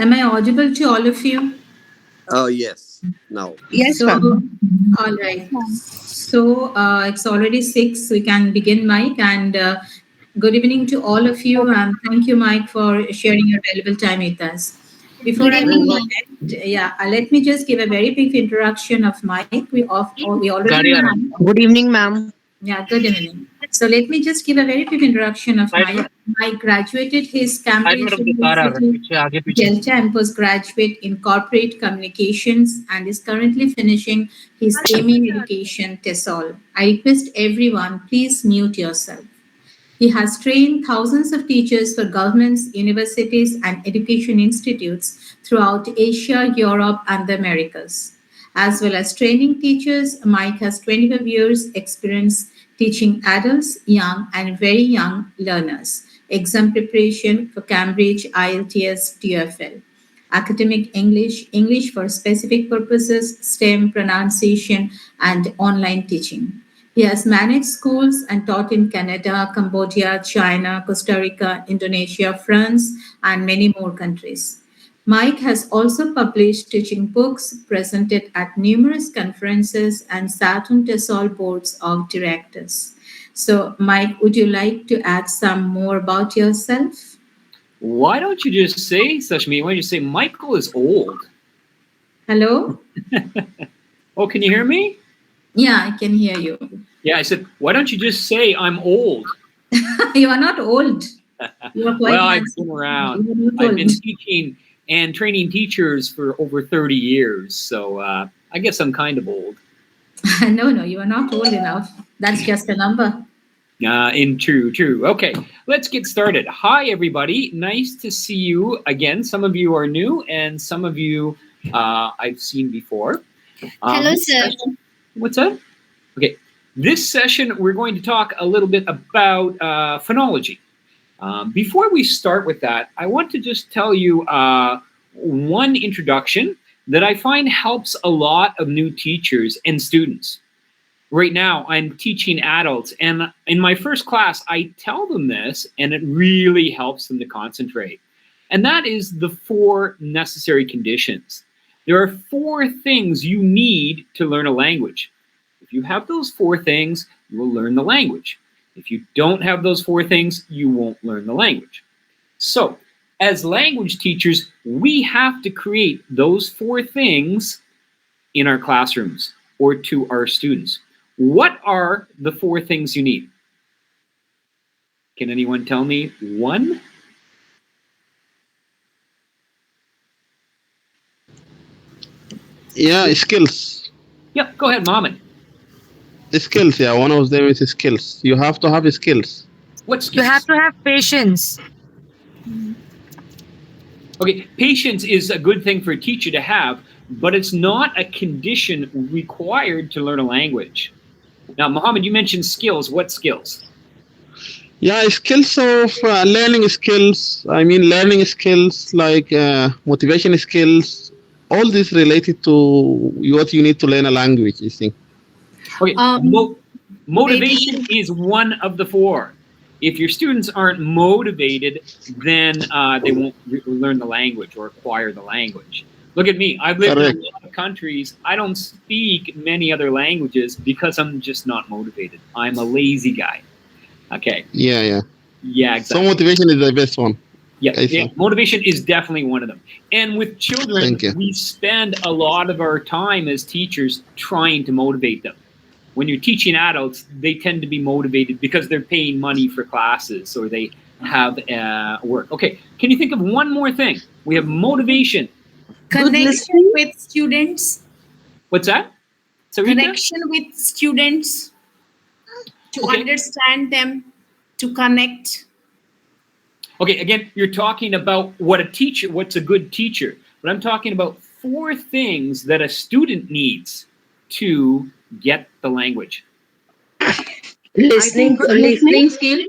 Am I audible to all of you? Oh, yes. No. Yes, So, ma'am. all right. So, it's already 6. We can begin, Mike. And good evening to all of you. And thank you, Mike, for sharing your valuable time with us. Before Good I evening, go ma'am. ahead, let me just give a very brief introduction of Mike. We already know Mike. Good evening, ma'am. Yeah, good evening. So let me just give a very quick introduction of Mike. Mike graduated his Cambridge University Delta and postgraduate in corporate communications and is currently finishing his MA in education TESOL. I request everyone, please mute yourself. He has trained thousands of teachers for governments, universities, and education institutes throughout Asia, Europe, and the Americas. As well as training teachers, Mike has 25 years' experience teaching adults, young, and very young learners. Exam preparation for Cambridge, IELTS, TEFL. Academic English, English for specific purposes, STEM, pronunciation, and online teaching. He has managed schools and taught in Canada, Cambodia, China, Costa Rica, Indonesia, France, and many more countries. Mike has also published teaching books, presented at numerous conferences, and sat on TESOL boards of directors. So, Mike, would you like to add some more about yourself? Why don't you just say, Sashmi, why don't you say Michael is old? Hello? Oh, can you hear me? Yeah, I can hear you. Yeah, I said, why don't you just say I'm old? You are not old. You are quite Well, I've handsome. been around. You are not I've old. been teaching and training teachers for over 30 years. So I guess I'm kind of old. No, no, you are not old enough. That's just a number. True. Okay, let's get started. Hi, everybody. Nice to see you again. Some of you are new, and some of you I've seen before. Hello, sir. What's up? Okay, this session we're going to talk a little bit about phonology. Before we start with that, I want to just tell you one introduction that I find helps a lot of new teachers and students. Right now, I'm teaching adults, and in my first class, I tell them this, and it really helps them to concentrate. And that is the 4 necessary conditions. There are 4 things you need to learn a language. If you have those 4 things, you will learn the language. If you don't have those 4 things, you won't learn the language. So, as language teachers, we have to create those 4 things in our classrooms or to our students. What are the 4 things you need? Can anyone tell me one? Yeah, skills. Yeah, go ahead, Mohammed. Skills, yeah. One of them is skills. You have to have skills. What You skills? have to have patience. Okay, patience is a good thing for a teacher to have, but it's not a condition required to learn a language. Now, Mohammed, you mentioned skills. What skills? Yeah, skills of learning skills. I mean, learning skills like motivation skills. All this related to what you need to learn a language, you think. Okay, motivation Maybe. is one of the 4. If your students aren't motivated, then they won't learn the language or acquire the language. Look at me. I've lived in Correct. a lot of countries. I don't speak many other languages because I'm just not motivated. I'm a lazy guy. Okay. Yeah. Yeah, So exactly. motivation is the best one. Yeah, motivation is definitely one of them. And with children, Thank you. we spend a lot of our time as teachers trying to motivate them. When you're teaching adults, they tend to be motivated because they're paying money for classes or they have work. Okay, can you think of one more thing? We have motivation. Connection with students. What's that? Sarita? Connection with students. To understand them. To connect. Okay, again, you're talking about what's a good teacher. But I'm talking about 4 things that a student needs to get the language. Listening skill.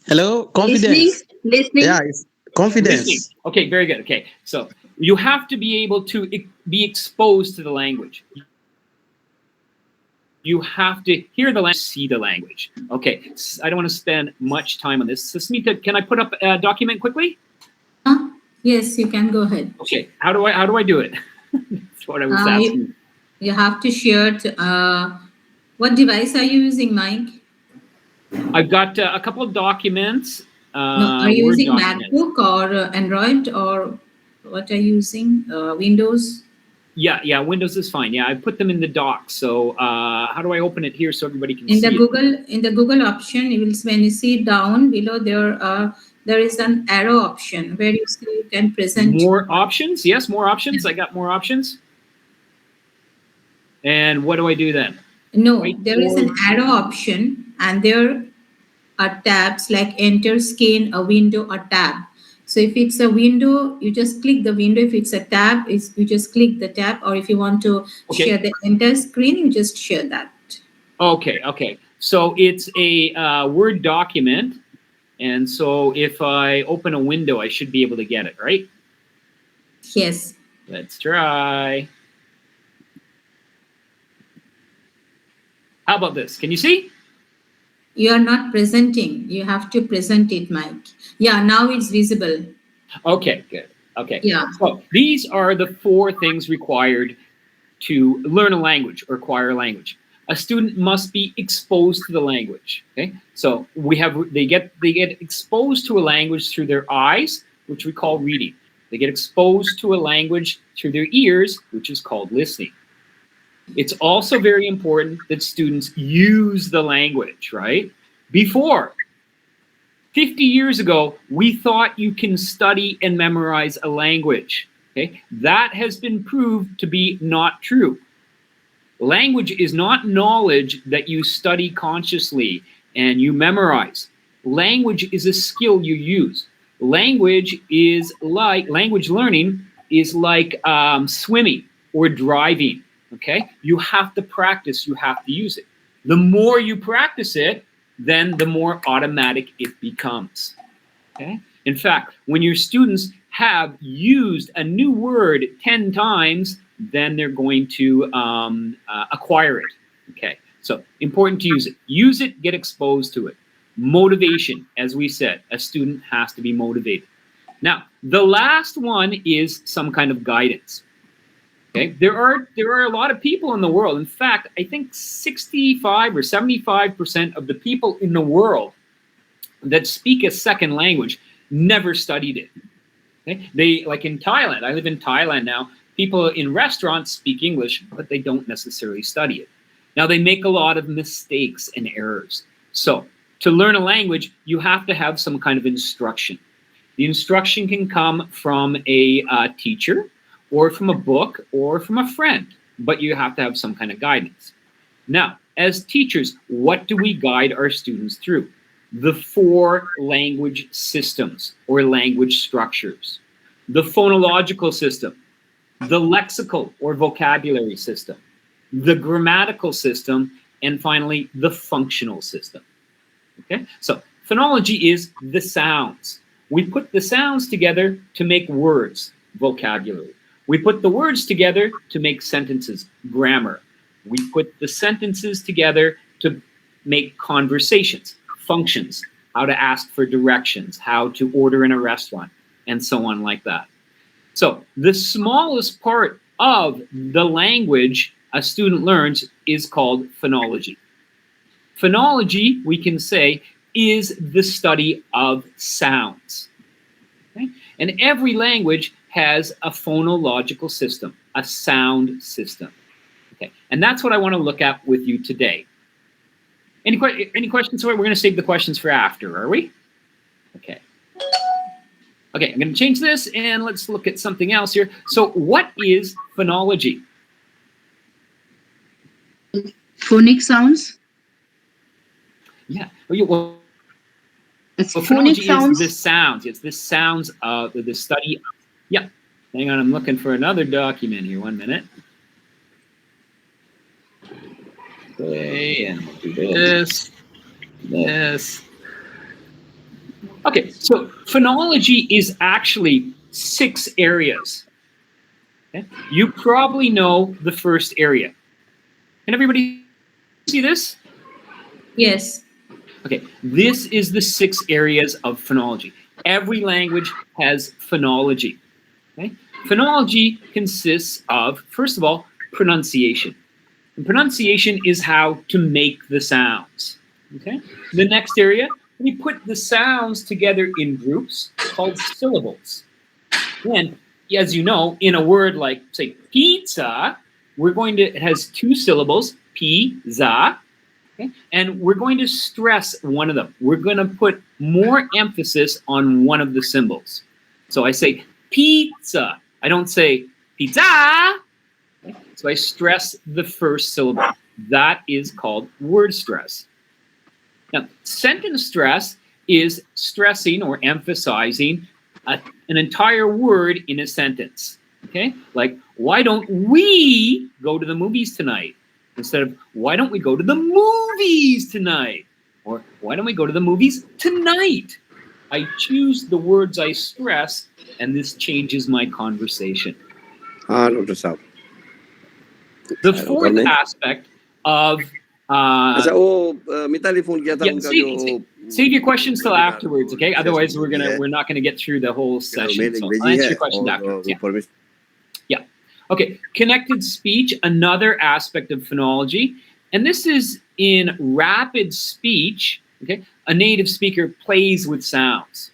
Hello, confidence. Listening. Yeah, it's Listening. confidence. Okay, very good. Okay, so you have to be able to be exposed to the language. You have to hear the language, see the language. Okay, I don't want to spend much time on this. So, Smita, can I put up a document quickly? Yes, you can go ahead. Okay. How do I do it? That's what I was asking. You have to share. What device are you using, Mike? I've got a couple of documents, No, are you Word using documents. MacBook or Android or what are you using? Windows? Yeah, Windows is fine. Yeah, I put them in the dock. So how do I open it here so everybody can In the see it? Google option, you will when you see down below there is an arrow option where you see you can present. More options? Yes, more options. I got more options. And what do I do then? No, there is an Whiteboard. arrow option, and there are tabs like enter, scan, a window, a tab. So if it's a window, you just click the window. If it's a tab, you just click the tab. Or if you want to share the entire screen, you just share that. Okay. So it's a Word document. And so if I open a window, I should be able to get it, right? Yes. Let's try. How about this? Can you see? You are not presenting. You have to present it, Mike. Yeah, now it's visible. Okay, good. Okay. Yeah. So these are the 4 things required to learn a language or acquire a language. A student must be exposed to the language. Okay. So they get exposed to a language through their eyes, which we call reading. They get exposed to a language through their ears, which is called listening. It's also very important that students use the language, right? Before 50 years ago, we thought you can study and memorize a language. Okay? That has been proved to be not true. Language is not knowledge that you study consciously and you memorize. Language is a skill you use. Language learning is like swimming or driving. Okay? You have to practice, you have to use it. The more you practice it, then the more automatic it becomes. Okay? In fact, when your students have used a new word 10 times, then they're going to acquire it. Okay, so important to use it. Use it, get exposed to it. Motivation, as we said, a student has to be motivated. Now, the last one is some kind of guidance. Okay, there are a lot of people in the world. In fact, I think 65 or 75% of the people in the world that speak a second language never studied it. Okay? They, like in Thailand, I live in Thailand now, people in restaurants speak English, but they don't necessarily study it. Now, they make a lot of mistakes and errors. So to learn a language, you have to have some kind of instruction. The instruction can come from a teacher or from a book or from a friend, but you have to have some kind of guidance. Now, as teachers, what do we guide our students through? The 4 language systems or language structures. The phonological system, the lexical or vocabulary system, the grammatical system, and finally, the functional system. Okay, so phonology is the sounds. We put the sounds together to make words, vocabulary. We put the words together to make sentences, grammar. We put the sentences together to make conversations, functions, how to ask for directions, how to order in a restaurant, and so on like that. So the smallest part of the language a student learns is called phonology. Phonology, we can say, is the study of sounds. Okay? And every language has a phonological system, a sound system. Okay, and that's what I want to look at with you today. Any questions? We're going to save the questions for after, are we? Okay. Okay, I'm going to change this and let's look at something else here. So what is phonology? Phonic sounds. Yeah. Well, It's phonology phonic sounds. is the sounds. It's the sounds of the study. Yeah. Hang on, I'm looking for another document here. 1 minute. Okay, and we'll do this. Okay, so phonology is actually 6 areas. Okay? You probably know the first area. Can everybody see this? Yes. Okay, this is the 6 areas of phonology. Every language has phonology. Okay? Phonology consists of, first of all, pronunciation. And pronunciation is how to make the sounds. Okay? The next area, we put the sounds together in groups called syllables. And as you know, in a word like, say, pizza, it has two syllables, pizza, okay? And we're going to stress one of them. We're going to put more emphasis on one of the symbols. So I say pizza. I don't say pizza. Okay? So I stress the first syllable. That is called word stress. Now, sentence stress is stressing or emphasizing an entire word in a sentence. Okay? Like, why don't we go to the movies tonight? Instead of, why don't we go to the movies tonight? Or, why don't we go to the movies tonight? I choose the words I stress, and this changes my conversation. Dr. Saab. The fourth aspect of अच्छा वो Mitali phone किया था yeah, उनका जो save your questions till afterwards, okay? Otherwise, we're not gonna get through the whole session. So I'll answer your questions afterwards. Yeah. Yeah. Okay. Connected speech, another aspect of phonology, and this is in rapid speech. Okay, a native speaker plays with sounds.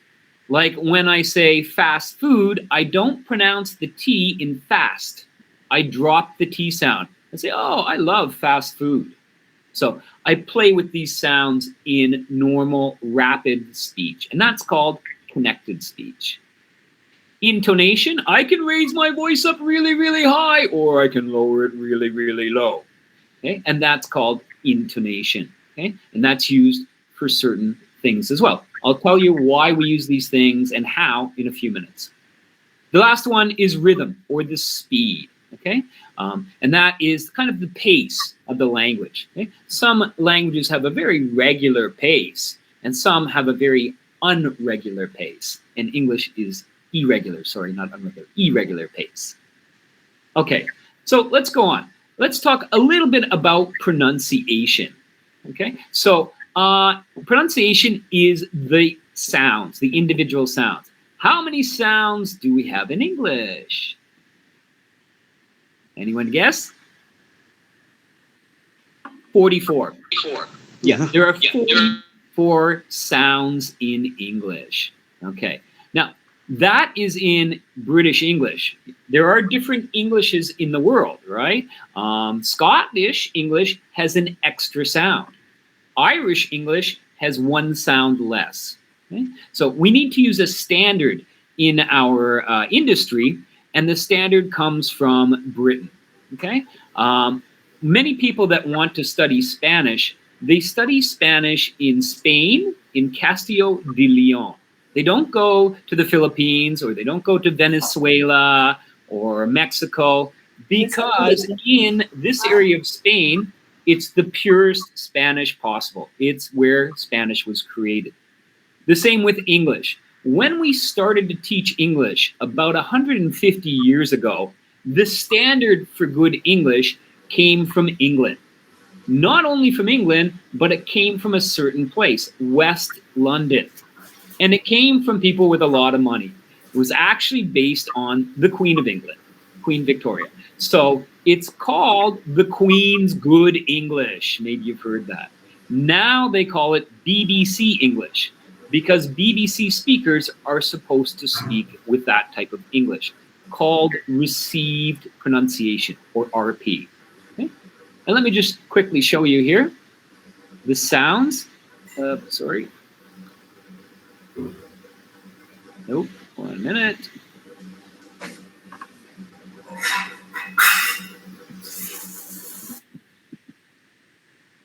Like when I say fast food, I don't pronounce the T in fast. I drop the T sound. I say, oh, I love fast food. So I play with these sounds in normal, rapid speech, and that's called connected speech. Intonation, I can raise my voice up really, really high, or I can lower it really, really low. Okay, and that's called intonation. Okay, and that's used for certain things as well. I'll tell you why we use these things and how in a few minutes. The last one is rhythm or the speed. Okay, and that is kind of the pace of the language. Okay? Some languages have a very regular pace, and some have a very unregular pace. And English is irregular, sorry, not unregular, irregular pace. Okay, so let's go on. Let's talk a little bit about pronunciation. Okay, so pronunciation is the sounds, the individual sounds. How many sounds do we have in English? Anyone guess? 44. Yeah, there are 44 sounds in English. Okay, now that is in British English. There are different Englishes in the world, right? Scottish English has an extra sound. Irish English has one sound less. Okay? So we need to use a standard in our industry, and the standard comes from Britain. Okay, many people that want to study Spanish, they study Spanish in Spain, in Castillo de Leon. They don't go to the Philippines, or they don't go to Venezuela or Mexico, because in this area of Spain, it's the purest Spanish possible. It's where Spanish was created. The same with English. When we started to teach English about 150 years ago, the standard for good English came from England. Not only from England, but it came from a certain place, West London. And it came from people with a lot of money. It was actually based on the Queen of England, Queen Victoria. So it's called the Queen's Good English. Maybe you've heard that. Now they call it BBC English, because BBC speakers are supposed to speak with that type of English, called received pronunciation, or RP. Okay? And let me just quickly show you here the sounds. Sorry. Nope, 1 minute.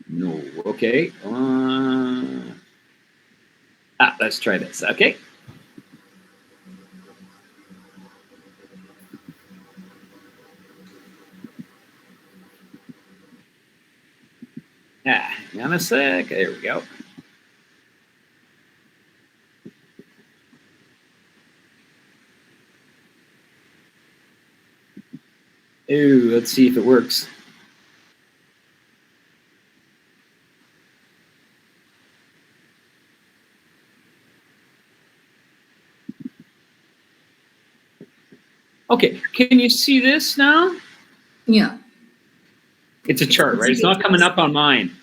No, okay. Let's try this, okay? Hang on a sec, there we go. Ooh, let's see if it works. Okay, can you see this now? Yeah. It's a chart, right? It's not coming up on mine.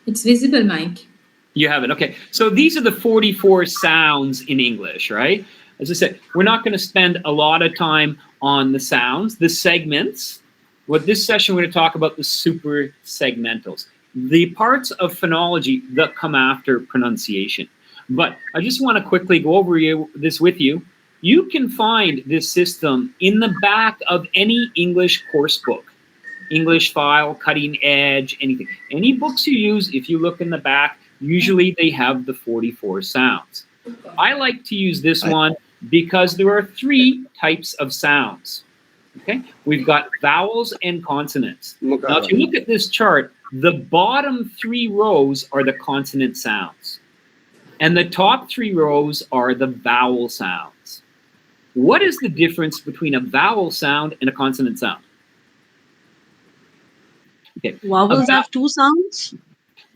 It's visible, Mike. You have it. Okay. So these are the 44 sounds in English, right? As I said, we're not going to spend a lot of time on the sounds, the segments. What this session, we're going to talk about the super segmentals, the parts of phonology that come after pronunciation. But I just want to quickly go over this with you. You can find this system in the back of any English course book. English file, cutting edge, anything. Any books you use, if you look in the back, usually they have the 44 sounds. I like to use this one because there are 3 types of sounds. Okay, we've got vowels and consonants. Now, if you look at this chart, the bottom 3 rows are the consonant sounds, and the top 3 rows are the vowel sounds. What is the difference between a vowel sound and a consonant sound? Okay. Vowels have 2 sounds?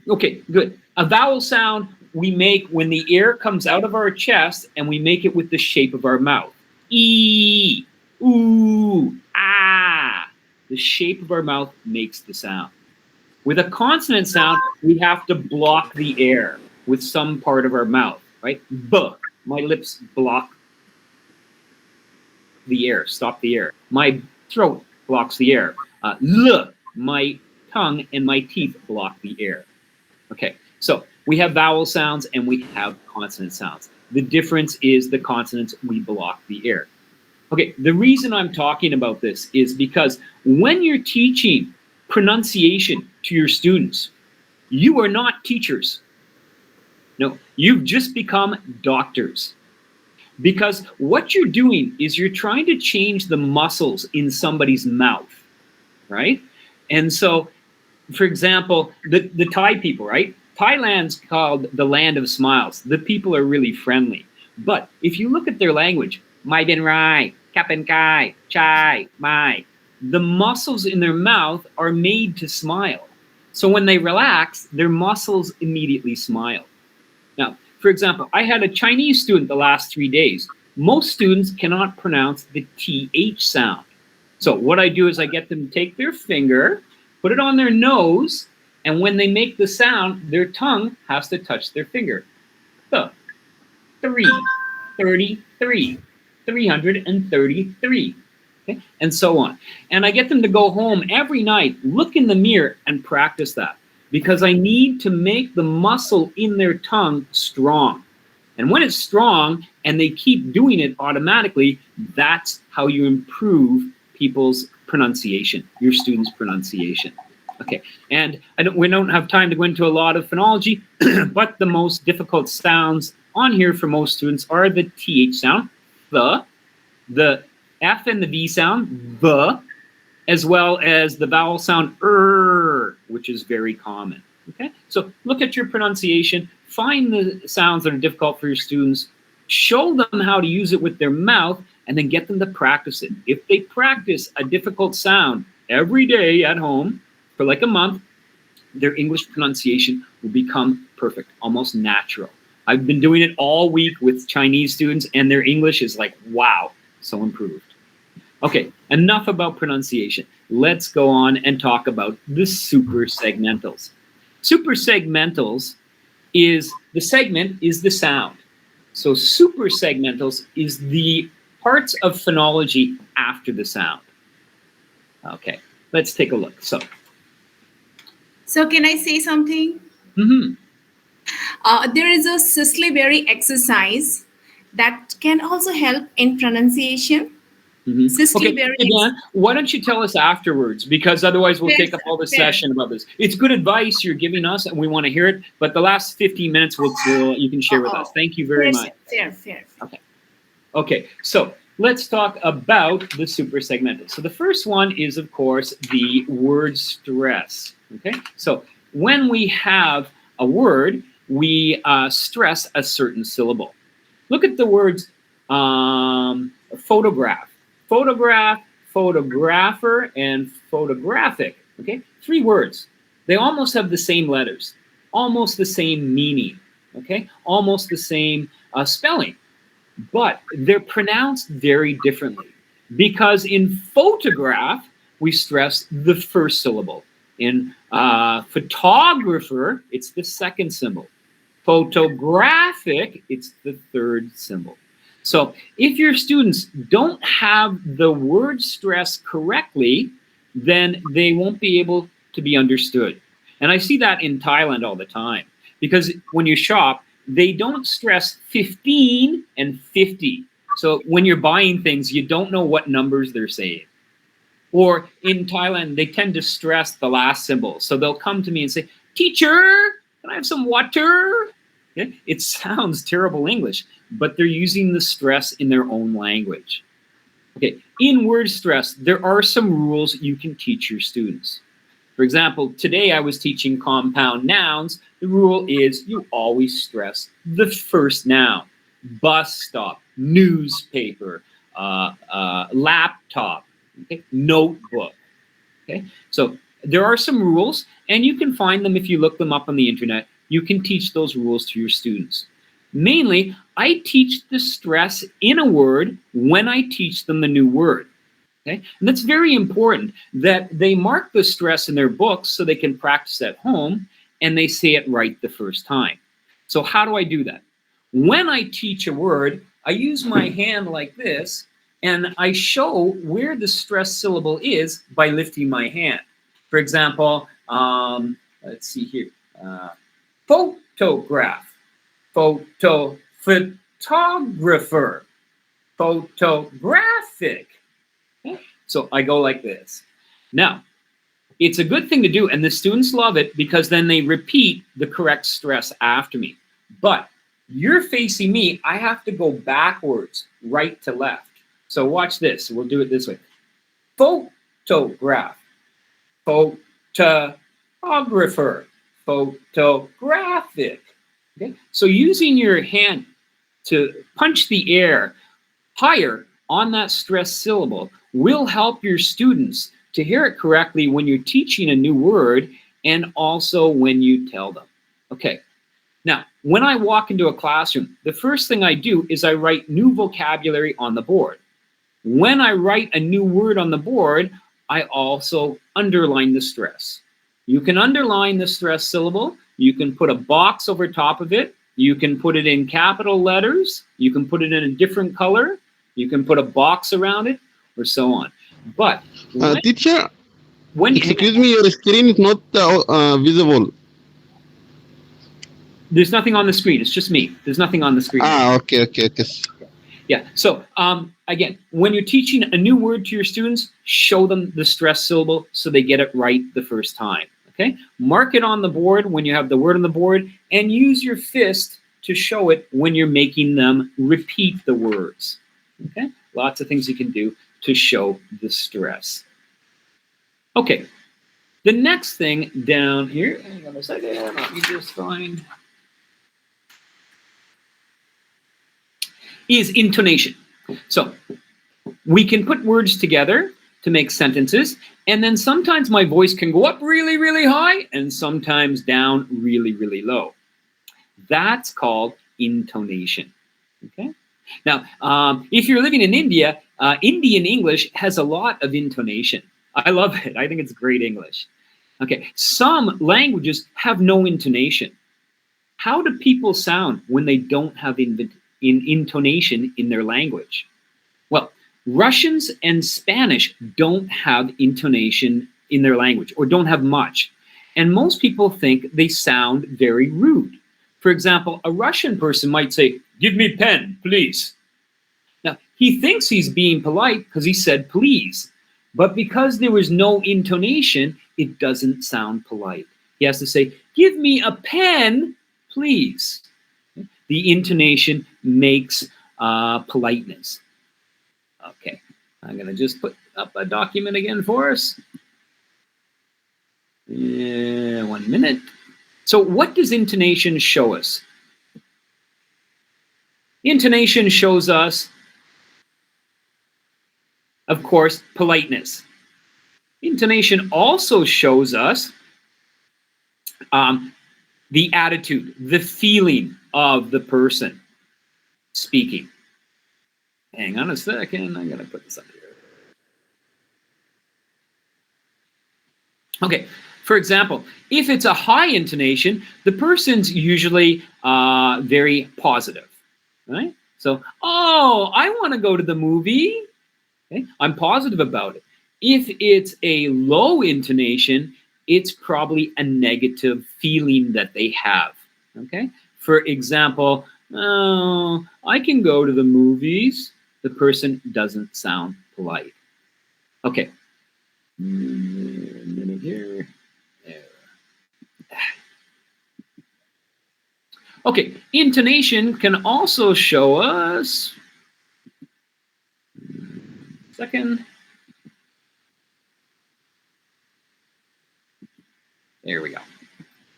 Okay, good. A vowel sound we make when the air comes out of our chest and we make it with the shape of our mouth. E, ooh, ah. The shape of our mouth makes the sound. With a consonant sound, we have to block the air with some part of our mouth, right? B, my lips block the air, stop the air. My throat blocks the air. L, my tongue and my teeth block the air. Okay, so we have vowel sounds and we have consonant sounds. The difference is the consonants, we block the air. Okay, the reason I'm talking about this is because when you're teaching pronunciation to your students, you are not teachers. No, you've just become doctors. Because what you're doing is you're trying to change the muscles in somebody's mouth, right? And so, for example, the Thai people, right? Thailand's called the land of smiles. The people are really friendly. But if you look at their language, Mai Ben Rai, Kapen Kai, Chai, Mai, the muscles in their mouth are made to smile. So when they relax, their muscles immediately smile. Now, for example, I had a Chinese student the last 3 days. Most students cannot pronounce the TH sound. So what I do is I get them to take their finger, put it on their nose, and when they make the sound, their tongue has to touch their finger. So, 333, 333, okay? And so on. And I get them to go home every night, look in the mirror, and practice that. Because I need to make the muscle in their tongue strong. And when it's strong, and they keep doing it automatically, that's how you improve people's pronunciation, your students' pronunciation. Okay, and we don't have time to go into a lot of phonology, but the most difficult sounds on here for most students are the TH sound, the F and the V sound, the, as well as the vowel sound, which is very common. Okay, so look at your pronunciation, find the sounds that are difficult for your students, show them how to use it with their mouth, and then get them to practice it. If they practice a difficult sound every day at home for like a month, their English pronunciation will become perfect, almost natural. I've been doing it all week with Chinese students, and their English is like, wow, so improved. Okay, enough about pronunciation. Let's go on and talk about the super segmentals. Super segmentals is, the segment is the sound. So super segmentals is the parts of phonology after the sound. Okay, let's take a look. So can I say something? There is a Sisley-Berry exercise that can also help in pronunciation. Okay, Dan, why don't you tell us afterwards? Because otherwise we'll take up all the session about this. It's good advice you're giving us, and we want to hear it. But the last 15 minutes you can share with us. Thank you very much. Fair. Okay, so let's talk about the super segmental. So the first one is, of course, the word stress. Okay, so when we have a word, we stress a certain syllable. Look at the words photograph. Photograph, photographer, and photographic. Okay, 3 words. They almost have the same letters, almost the same meaning. Okay, almost the same spelling. but they're pronounced very differently. Because in photograph, we stress the first syllable. In photographer, it's the second syllable. Photographic, it's the third syllable. So if your students don't have the word stress correctly, then they won't be able to be understood. And I see that in Thailand all the time, because when you shop, they don't stress 15 and 50. So when you're buying things, you don't know what numbers they're saying. Or in Thailand, they tend to stress the last symbol. So they'll come to me and say, "Teacher, can I have some water?" Okay? It sounds terrible English, but they're using the stress in their own language. Okay, in word stress, there are some rules you can teach your students. For example, today I was teaching compound nouns. The rule is you always stress the first noun. Bus stop, newspaper, laptop, okay? Notebook. Okay, so there are some rules, and you can find them if you look them up on the internet. You can teach those rules to your students. Mainly, I teach the stress in a word when I teach them the new word. Okay, and that's very important that they mark the stress in their books so they can practice at home and they say it right the first time. So how do I do that? When I teach a word, I use my hand like this and I show where the stress syllable is by lifting my hand. For example, let's see here, photograph, photographer, photographic. So I go like this. Now, it's a good thing to do, and the students love it because then they repeat the correct stress after me. But you're facing me, I have to go backwards, right to left. So watch this. We'll do it this way. Photograph, photographer, photographic. Okay? So using your hand to punch the air higher on that stress syllable will help your students to hear it correctly when you're teaching a new word and also when you tell them. Okay, now when I walk into a classroom, the first thing I do is I write new vocabulary on the board. When I write a new word on the board, I also underline the stress. You can underline the stress syllable, you can put a box over top of it, you can put it in capital letters, you can put it in a different color, you can put a box around it, or so on. But teacher, excuse me, your screen is not visible. There's nothing on the screen. It's just me. There's nothing on the screen. Okay. Yeah. So again, when you're teaching a new word to your students, show them the stress syllable so they get it right the first time. Okay. Mark it on the board when you have the word on the board, and use your fist to show it when you're making them repeat the words. Okay. Lots of things you can do to show the stress. Okay. The next thing down here, hang on a second, let me just find, is intonation. So we can put words together to make sentences, and then sometimes my voice can go up really, really high, and sometimes down really, really low. That's called intonation. Okay. Now, if you're living in India, Indian English has a lot of intonation. I love it. I think it's great English. Okay. Some languages have no intonation. How do people sound when they don't have intonation in their language? Well, Russians and Spanish don't have intonation in their language, or don't have much. And most people think they sound very rude. For example, a Russian person might say, "Give me pen, please." Now, he thinks he's being polite because he said please. But because there was no intonation, it doesn't sound polite. He has to say, "Give me a pen, please." The intonation makes politeness. Okay, I'm going to just put up a document again for us. 1 minute. So what does intonation show us? Intonation shows us, of course, politeness. Intonation also shows us the attitude, the feeling of the person speaking. Hang on a second. I'm going to put this up here. Okay. For example, if it's a high intonation, the person's usually very positive, right? So, oh, I want to go to the movie. Okay? I'm positive about it. If it's a low intonation, it's probably a negative feeling that they have. Okay? For example, oh, I can go to the movies. The person doesn't sound polite. Okay. A minute here. There. Okay, intonation can also show us. Second. There we go.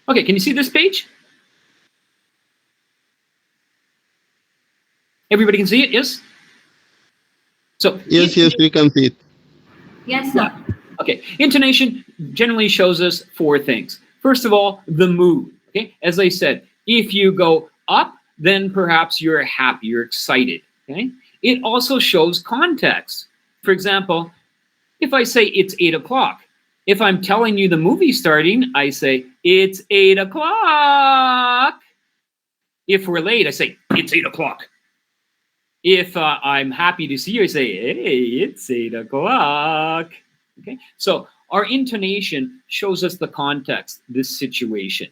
Okay, can you see this page? Everybody can see it, yes? So Yes, we can see it. Yes, sir. Okay, intonation generally shows us four things. First of all, the mood. Okay, as I said, if you go up, then perhaps you're happy, you're excited. Okay, it also shows context. For example, if I say it's 8 o'clock, if I'm telling you the movie's starting, I say it's 8 o'clock. If we're late, I say it's 8 o'clock. If I'm happy to see you, I say, hey, it's 8 o'clock. Okay, so our intonation shows us the context, this situation.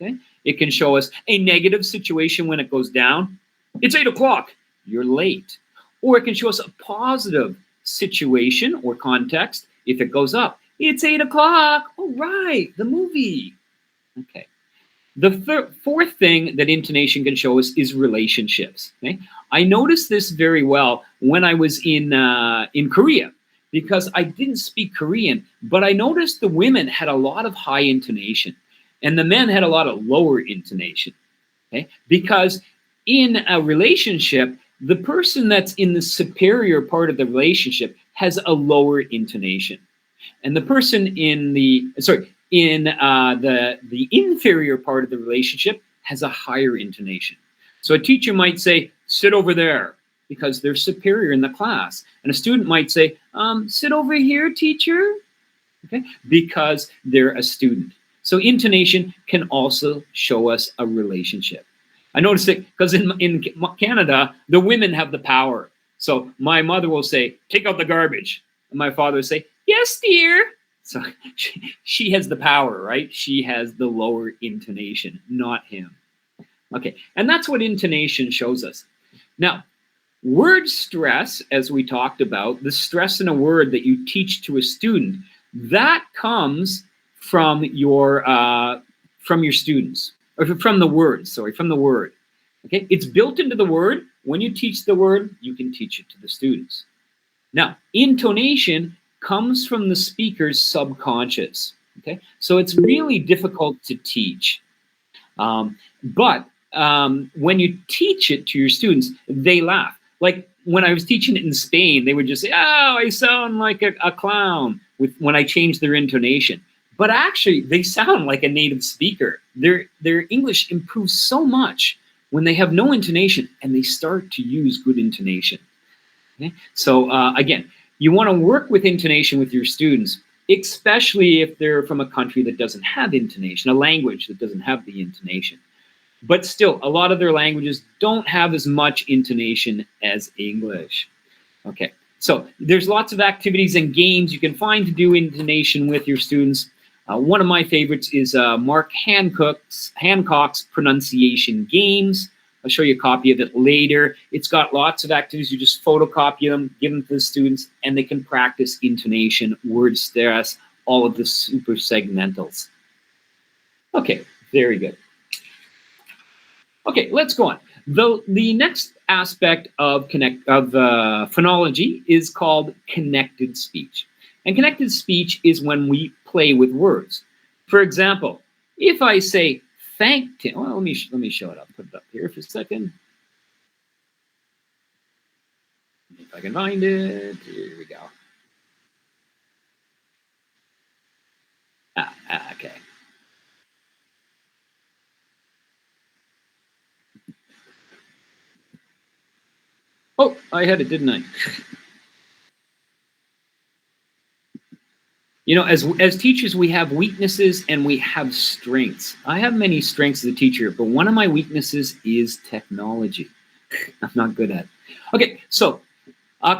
Okay, it can show us a negative situation when it goes down. It's 8 o'clock. You're late. Or it can show us a positive situation or context if it goes up. It's 8 o'clock. Oh, right, the movie. Okay. The fourth thing that intonation can show us is relationships. Okay? I noticed this very well when I was in Korea, because I didn't speak Korean, but I noticed the women had a lot of high intonation and the men had a lot of lower intonation. Okay? Because in a relationship, the person that's in the superior part of the relationship has a lower intonation. And the person in the inferior part of the relationship has a higher intonation. So a teacher might say, sit over there, because they're superior in the class. And a student might say, sit over here, teacher, okay, because they're a student. So intonation can also show us a relationship. I noticed it because in Canada, the women have the power. So my mother will say, take out the garbage. And my father will say, yes, dear. So she has the power, right? She has the lower intonation, not him. Okay, and that's what intonation shows us. Now, word stress, as we talked about, the stress in a word that you teach to a student, that comes from your students, or from the word, from the word. Okay, it's built into the word. When you teach the word, you can teach it to the students. Now, intonation comes from the speaker's subconscious. Okay, so it's really difficult to teach. But when you teach it to your students, they laugh. Like when I was teaching it in Spain, they would just say, oh, I sound like a clown when I changed their intonation. But actually, they sound like a native speaker. Their English improves so much when they have no intonation and they start to use good intonation. Okay? So again, you want to work with intonation with your students, especially if they're from a country that doesn't have intonation, a language that doesn't have the intonation. But still, a lot of their languages don't have as much intonation as English. Okay, so there's lots of activities and games you can find to do intonation with your students. One of my favorites is Mark Hancock's pronunciation games. I'll show you a copy of it later. It's got lots of activities. You just photocopy them, give them to the students, and they can practice intonation, word stress, all of the suprasegmentals. Okay, very good. Okay, let's go on. The next aspect of phonology is called connected speech. And connected speech is when we play with words. For example, if I say thank Tim, well, let me show it up. Put it up here for a second. If I can find it, here we go. Okay. Oh, I had it, didn't I? You know, as teachers, we have weaknesses and we have strengths. I have many strengths as a teacher, but one of my weaknesses is technology. I'm not good at it. Okay, so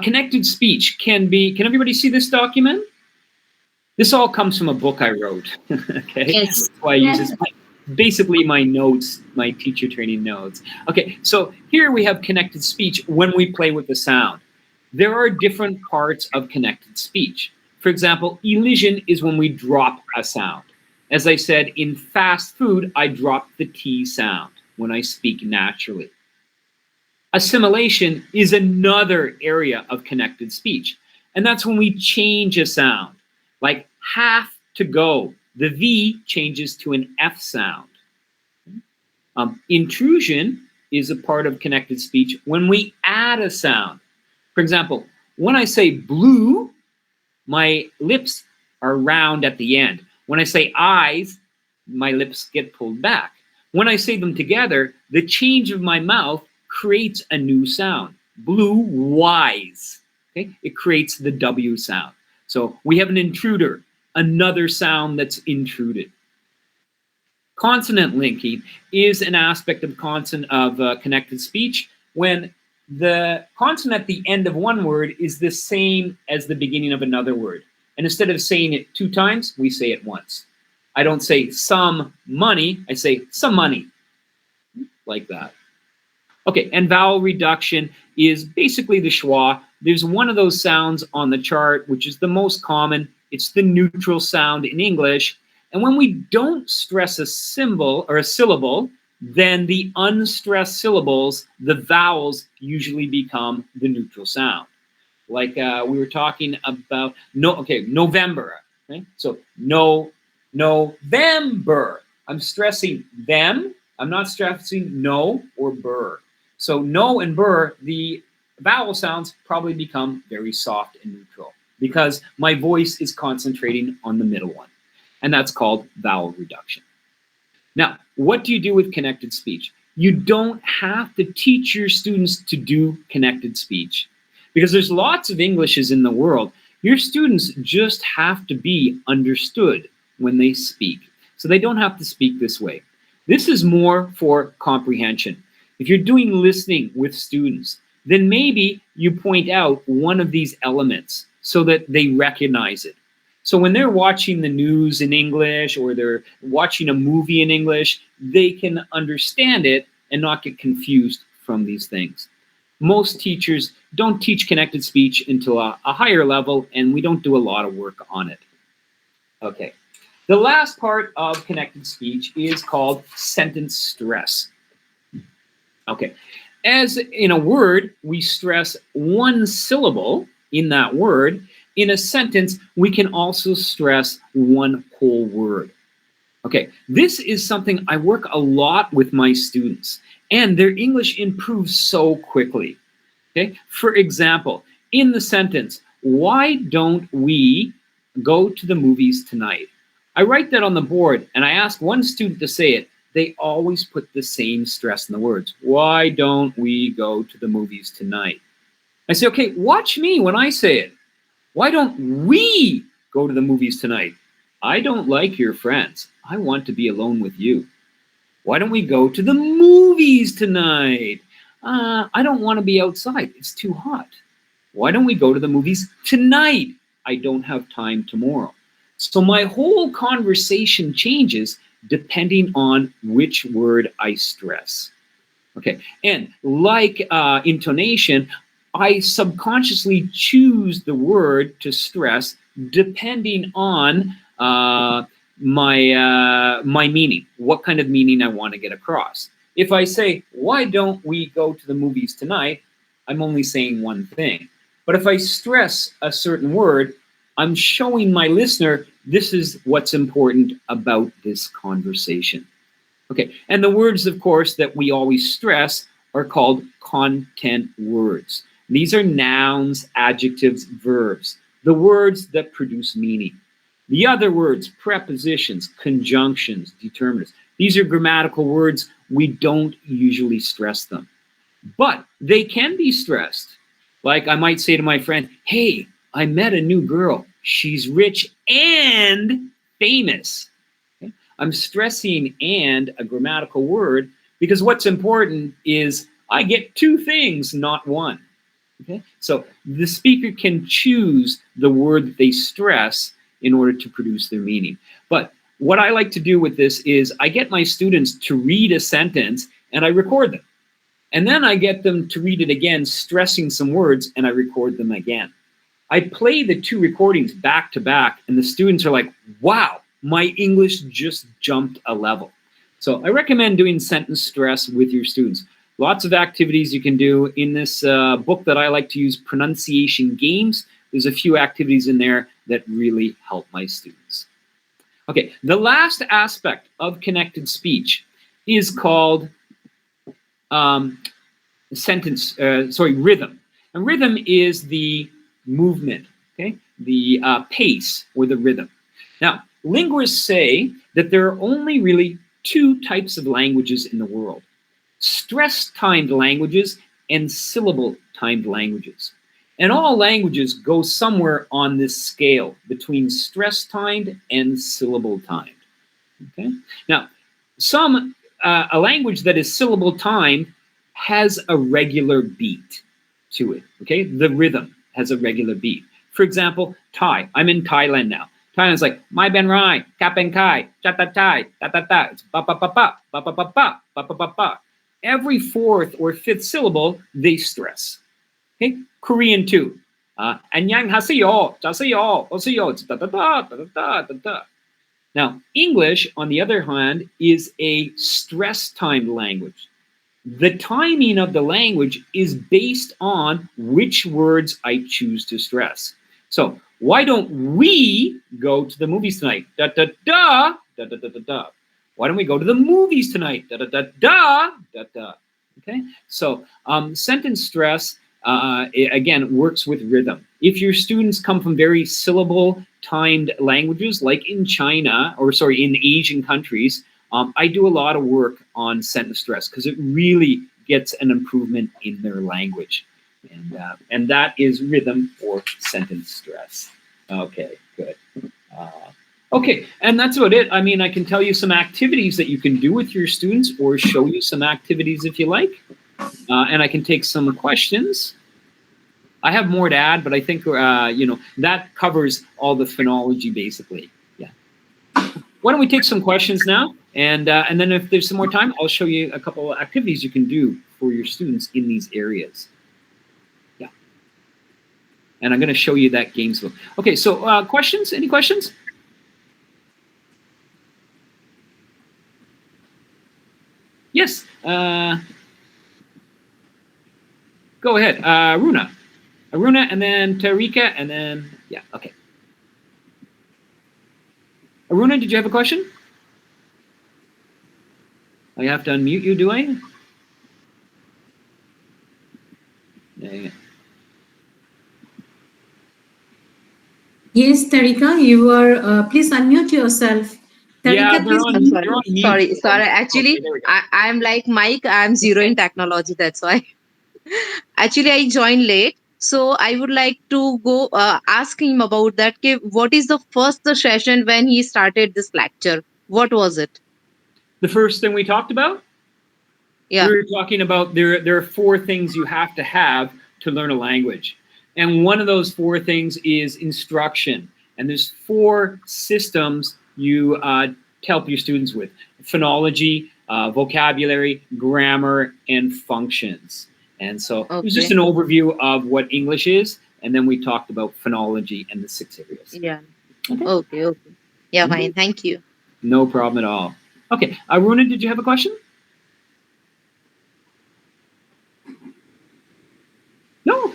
connected speech can everybody see this document? This all comes from a book I wrote. Okay, Yes. that's why I use this. Basically my notes, my teacher training notes. Okay, so here we have connected speech when we play with the sound. There are different parts of connected speech. For example, elision is when we drop a sound. As I said, in fast food, I drop the T sound when I speak naturally. Assimilation is another area of connected speech, and that's when we change a sound, like have to go. The V changes to an F sound. Intrusion is a part of connected speech when we add a sound. For example, when I say blue, my lips are round at the end. When I say eyes, my lips get pulled back. When I say them together, the change of my mouth creates a new sound. Blue, wise. Okay? It creates the W sound. So we have an intruder, another sound that's intruded. Consonant linking is an aspect of connected speech when the consonant at the end of one word is the same as the beginning of another word. And instead of saying it 2 times, we say it once. I don't say some money, I say some money, like that. Okay, and vowel reduction is basically the schwa. There's one of those sounds on the chart, which is the most common. It's the neutral sound in English. And when we don't stress a symbol or a syllable, then the unstressed syllables, the vowels, usually become the neutral sound. Like we were talking about, November. Okay? So November. I'm stressing them. I'm not stressing no or burr. So no and burr, the vowel sounds probably become very soft and neutral because my voice is concentrating on the middle one. And that's called vowel reduction. Now, what do you do with connected speech? You don't have to teach your students to do connected speech because there's lots of Englishes in the world. Your students just have to be understood when they speak. So they don't have to speak this way. This is more for comprehension. If you're doing listening with students, then maybe you point out one of these elements so that they recognize it. So when they're watching the news in English or they're watching a movie in English, they can understand it and not get confused from these things. Most teachers don't teach connected speech until a higher level, and we don't do a lot of work on it. Okay. The last part of connected speech is called sentence stress. Okay. As in a word, we stress one syllable in that word. In a sentence, we can also stress one whole word. Okay, this is something I work a lot with my students, and their English improves so quickly. Okay, for example, in the sentence, why don't we go to the movies tonight? I write that on the board, and I ask one student to say it. They always put the same stress in the words. Why don't we go to the movies tonight? I say, okay, watch me when I say it. Why don't we go to the movies tonight? I don't like your friends. I want to be alone with you. Why don't we go to the movies tonight? I don't want to be outside. It's too hot. Why don't we go to the movies tonight? I don't have time tomorrow. So my whole conversation changes depending on which word I stress. Okay, and like intonation, I subconsciously choose the word to stress depending on my meaning, what kind of meaning I want to get across. If I say, why don't we go to the movies tonight? I'm only saying one thing. But if I stress a certain word, I'm showing my listener this is what's important about this conversation. Okay, and the words, of course, that we always stress are called content words. These are nouns, adjectives, verbs, the words that produce meaning. The other words, prepositions, conjunctions, determinants, these are grammatical words. We don't usually stress them, but they can be stressed. Like I might say to my friend, hey, I met a new girl. She's rich and famous. Okay? I'm stressing and a grammatical word because what's important is I get two things, not one. Okay? So the speaker can choose the word that they stress in order to produce their meaning. But what I like to do with this is I get my students to read a sentence and I record them. And then I get them to read it again, stressing some words, and I record them again. I play the two recordings back to back, and the students are like, wow, my English just jumped a level. So I recommend doing sentence stress with your students. Lots of activities you can do. In this book that I like to use, Pronunciation Games, there's a few activities in there that really help my students. Okay, the last aspect of connected speech is called rhythm. And rhythm is the movement, okay? The pace or the rhythm. Now, linguists say that there are only really two types of languages in the world: stress-timed languages and syllable-timed languages. And all languages go somewhere on this scale between stress-timed and syllable-timed, okay? Now, a language that is syllable-timed has a regular beat to it, okay? The rhythm has a regular beat. For example, Thai. I'm in Thailand now. Thailand's like, mai ben rai, ka ben kai, cha ta tai, ta ta ta. It's ba ba ba ba, ba ba ba ba, ba ba ba ba. Every fourth or fifth syllable, they stress. Okay? Korean too. Anyang haseyo, jaseyo, oseyo, it's da da da, da da da da. Now, English, on the other hand, is a stress-timed language. The timing of the language is based on which words I choose to stress. So why don't we go to the movies tonight? Da da da da da da da da. Why don't we go to the movies tonight? Da da da da da da. Okay. So sentence stress again works with rhythm. If your students come from very syllable-timed languages, like in China, or sorry, in Asian countries, I do a lot of work on sentence stress because it really gets an improvement in their language. And that is rhythm or sentence stress. Okay, good. Okay, and that's about it. I mean, I can tell you some activities that you can do with your students or show you some activities if you like. And I can take some questions. I have more to add, but I think, that covers all the phonology basically. Yeah. Why don't we take some questions now? And then if there's some more time, I'll show you a couple of activities you can do for your students in these areas. Yeah. And I'm going to show you that games book. Okay, so questions? Any questions? Yes. Go ahead. Aruna, and then Tarika, and then, yeah, okay. Aruna, did you have a question? I have to unmute you, do I? Yeah. Yes, Tarika, you are. Please unmute yourself. Tarika, Yeah, please. I'm sorry. Actually, I'm like Mike. I'm zero in technology. That's why. Actually, I joined late. So I would like to go ask him about that. What is the first session when he started this lecture? What was it? The first thing we talked about? Yeah. We were talking about there are 4 things you have to learn a language. And one of those 4 things is instruction. And there's 4 systems you help your students with: phonology, vocabulary, grammar, and functions. And so it was just an overview of what English is. And then we talked about phonology and the 6 areas. Yeah. Okay. Yeah, fine. Thank you. No problem at all. Okay. Aruna, did you have a question? No.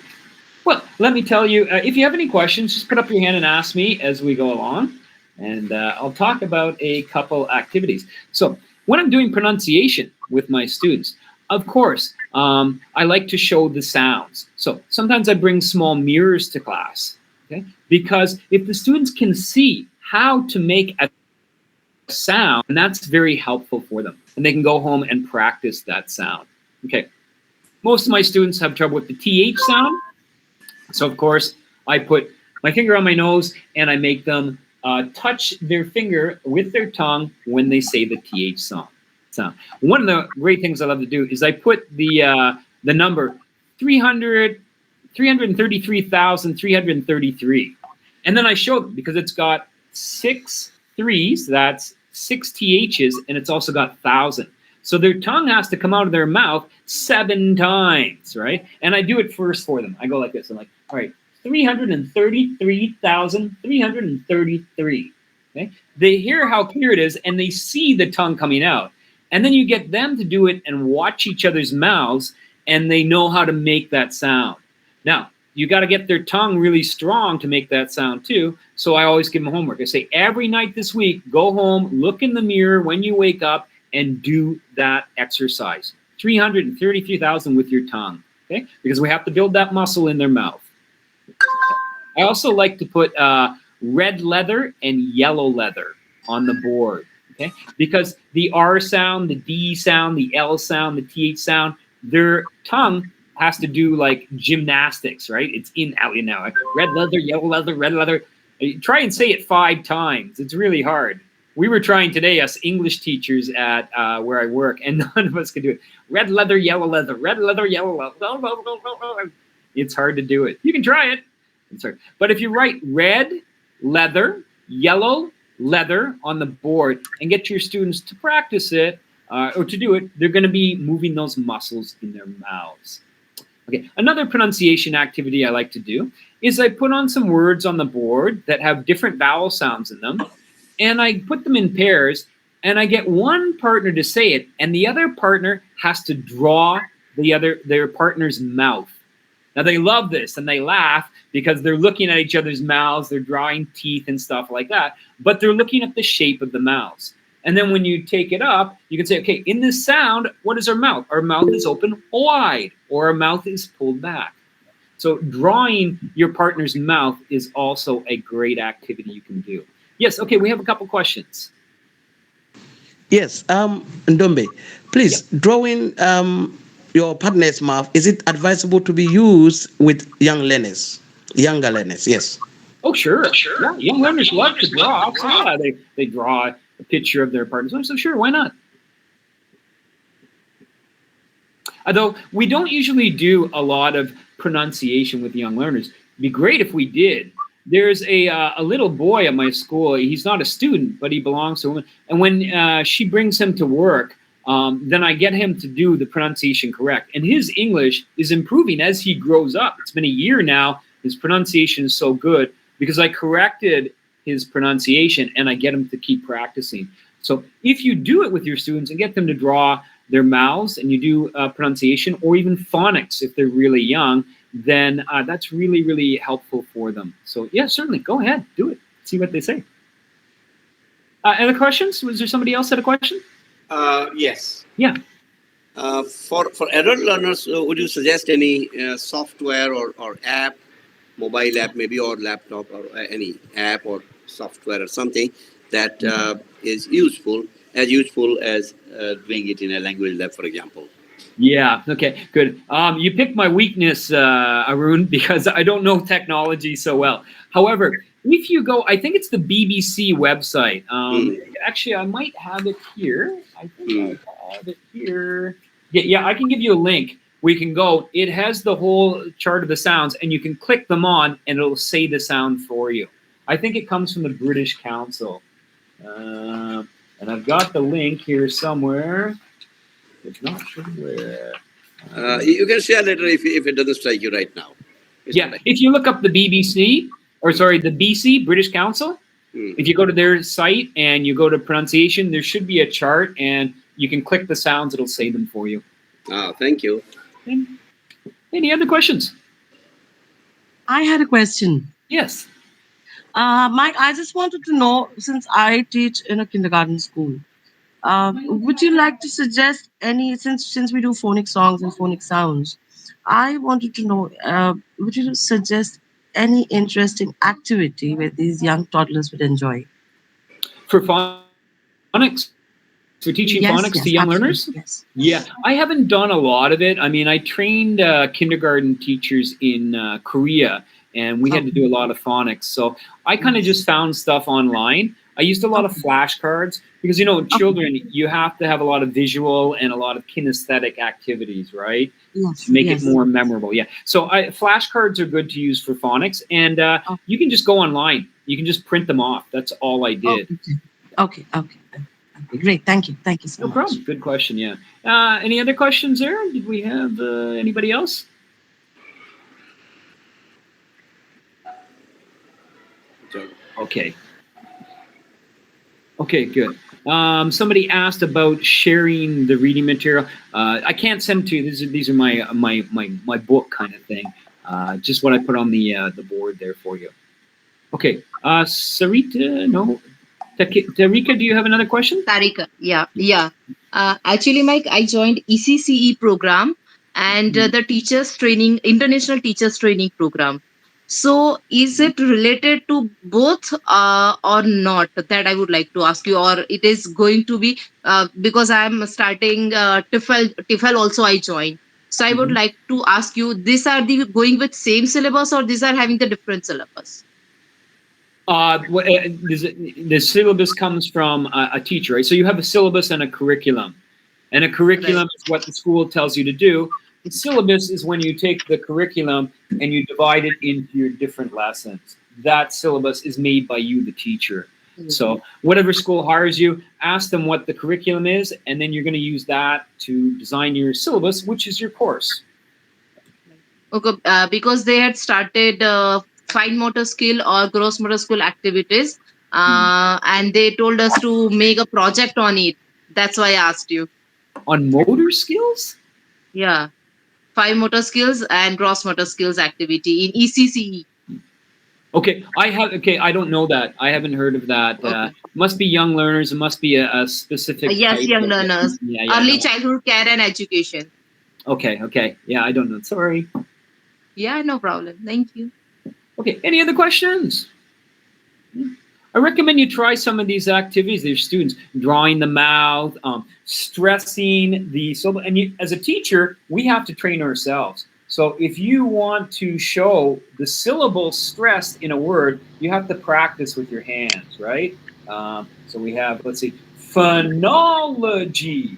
Well, let me tell you, if you have any questions, just put up your hand and ask me as we go along. And I'll talk about a couple activities. So when I'm doing pronunciation with my students, of course, I like to show the sounds. So sometimes I bring small mirrors to class, okay? Because if the students can see how to make a sound, that's very helpful for them. And they can go home and practice that sound. Okay. Most of my students have trouble with the TH sound. So of course, I put my finger on my nose and I make them touch their finger with their tongue when they say the TH sound. One of the great things I love to do is I put the number 333,333. And then I show them because it's got 6 threes, that's 6 THs, and it's also got 1,000. So their tongue has to come out of their mouth 7 times, right? And I do it first for them. I go like this. I'm like, all right, 333,333. Okay? They hear how clear it is, and they see the tongue coming out. And then you get them to do it and watch each other's mouths, and they know how to make that sound. Now, you got to get their tongue really strong to make that sound too. So I always give them homework. I say, every night this week, go home, look in the mirror when you wake up, and do that exercise. 333,000 with your tongue, okay? Because we have to build that muscle in their mouth. I also like to put red leather and yellow leather on the board, okay? Because the R sound, the D sound, the L sound, the TH sound, their tongue has to do like gymnastics, right? It's in, out, in, out. Like red leather, yellow leather, red leather. Try and say it 5 times. It's really hard. We were trying today, us English teachers at where I work, and none of us could do it. Red leather, yellow leather, red leather, yellow leather. It's hard to do it. You can try it. It's hard. But if you write red, leather, yellow, leather on the board and get your students to practice it or to do it, they're going to be moving those muscles in their mouths. Okay, another pronunciation activity I like to do is I put on some words on the board that have different vowel sounds in them, and I put them in pairs, and I get one partner to say it, and the other partner has to draw their partner's mouth. Now, they love this, and they laugh because they're looking at each other's mouths, they're drawing teeth and stuff like that, but they're looking at the shape of the mouths. And then when you take it up, you can say, okay, in this sound, what is our mouth? Our mouth is open wide, or our mouth is pulled back. So drawing your partner's mouth is also a great activity you can do. Yes, okay, we have a couple questions. Yes, Ndombe, please, drawing your partner's mouth, is it advisable to be used with younger learners? Yes. Oh, sure. Yeah, young learners love to draw. So yeah, they draw a picture of their partner. So sure, why not? Although we don't usually do a lot of pronunciation with young learners. It'd be great if we did. There's a little boy at my school. He's not a student, but he belongs to a woman. And when she brings him to work, then I get him to do the pronunciation correct. And his English is improving as he grows up. It's been a year now. His pronunciation is so good because I corrected his pronunciation and I get him to keep practicing. So if you do it with your students and get them to draw their mouths and you do pronunciation or even phonics if they're really young, then that's really, really helpful for them. So yeah, certainly, go ahead, do it. See what they say. Any questions? Was there somebody else that had a question? Yes. Yeah. For adult learners, would you suggest any software or app, mobile app maybe, or laptop, or any app or software or something that is useful as doing it in a language lab, for example? Yeah, okay, good. You picked my weakness, Arun, because I don't know technology so well. However, if you go, I think it's the BBC website. Actually, I might have it here. I think I have it here. Yeah, I can give you a link. We can go. It has the whole chart of the sounds, and you can click them on, and it'll say the sound for you. I think it comes from the British Council. And I've got the link here somewhere. It's not sure where. You can share later if it doesn't strike you right now. Yeah, if you look up the BBC, the BC, British Council, if you go to their site and you go to pronunciation, there should be a chart and you can click the sounds, it'll say them for you. Thank you. Any other questions? I had a question. Yes. Mike, I just wanted to know, since I teach in a kindergarten school, would you like to suggest any, since we do phonic songs and phonic sounds, I wanted to know, would you suggest any interesting activity where these young toddlers would enjoy? For phonics? For teaching Yes, phonics yes, to young absolutely, learners? yes. Yeah, I haven't done a lot of it. I mean, I trained kindergarten teachers in Korea, and we had to do a lot of phonics. So I kind of just found stuff online. I used a lot of flashcards because, children, you have to have a lot of visual and a lot of kinesthetic activities, right? Yes, To make it yes. more memorable. Yeah. So flashcards are good to use for phonics, and you can just go online. You can just print them off. That's all I did. Okay. Great. Thank you so No much. problem. Good question. Yeah. Any other questions there? Did we have anybody else? Okay. Okay, good. Somebody asked about sharing the reading material. I can't send to you. These are my book kind of thing. Just what I put on the board there for you. Okay. Sarita, no. Tarika, do you have another question? Tarika, yeah. Actually, Mike, I joined ECCE program and the teachers training, international teachers training program. So, is it related to both or not? That I would like to ask you, or it is going to be because I am starting TEFL. TEFL also I joined. So, I would like to ask you: these are the going with same syllabus, or these are having the different syllabus? The syllabus comes from a teacher, right? So you have a syllabus and a curriculum. And a curriculum is what the school tells you to do. The syllabus is when you take the curriculum and you divide it into your different lessons. That syllabus is made by you, the teacher. So whatever school hires you, ask them what the curriculum is, and then you're going to use that to design your syllabus, which is your course. Okay, because they had started fine motor skill or gross motor skill activities, and they told us to make a project on it. That's why I asked you. On motor skills? Yeah, fine motor skills and gross motor skills activity in ECCE. Okay, I don't know that. I haven't heard of that. Must be young learners. It must be a specific Yes, type young of it. learners, Yeah, early no. childhood care and education. Okay. Yeah, I don't know. Sorry. Yeah, no problem. Thank you. Okay, any other questions? I recommend you try some of these activities. There's students drawing the mouth, stressing the syllable. And as a teacher, we have to train ourselves. So if you want to show the syllable stressed in a word, you have to practice with your hands, right? So we have, let's see, phonology.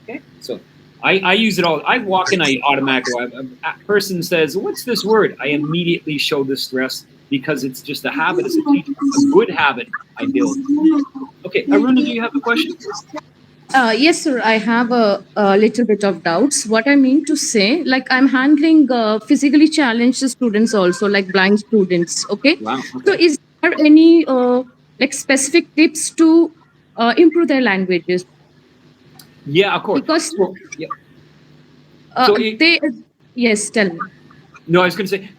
Okay, so I use it all. I walk in, I automatically, a person says, what's this word? I immediately show the stress because it's just a habit as a teacher, a good habit I build. Okay, Aruna, do you have a question? Yes, sir. I have a little bit of doubts. What I mean to say, like I'm handling physically challenged students also, like blind students. Okay. Wow. So, Okay. is there any like specific tips to improve their languages? Yeah, of course. Because Yeah. So they, yes, tell me. No, I was going to say,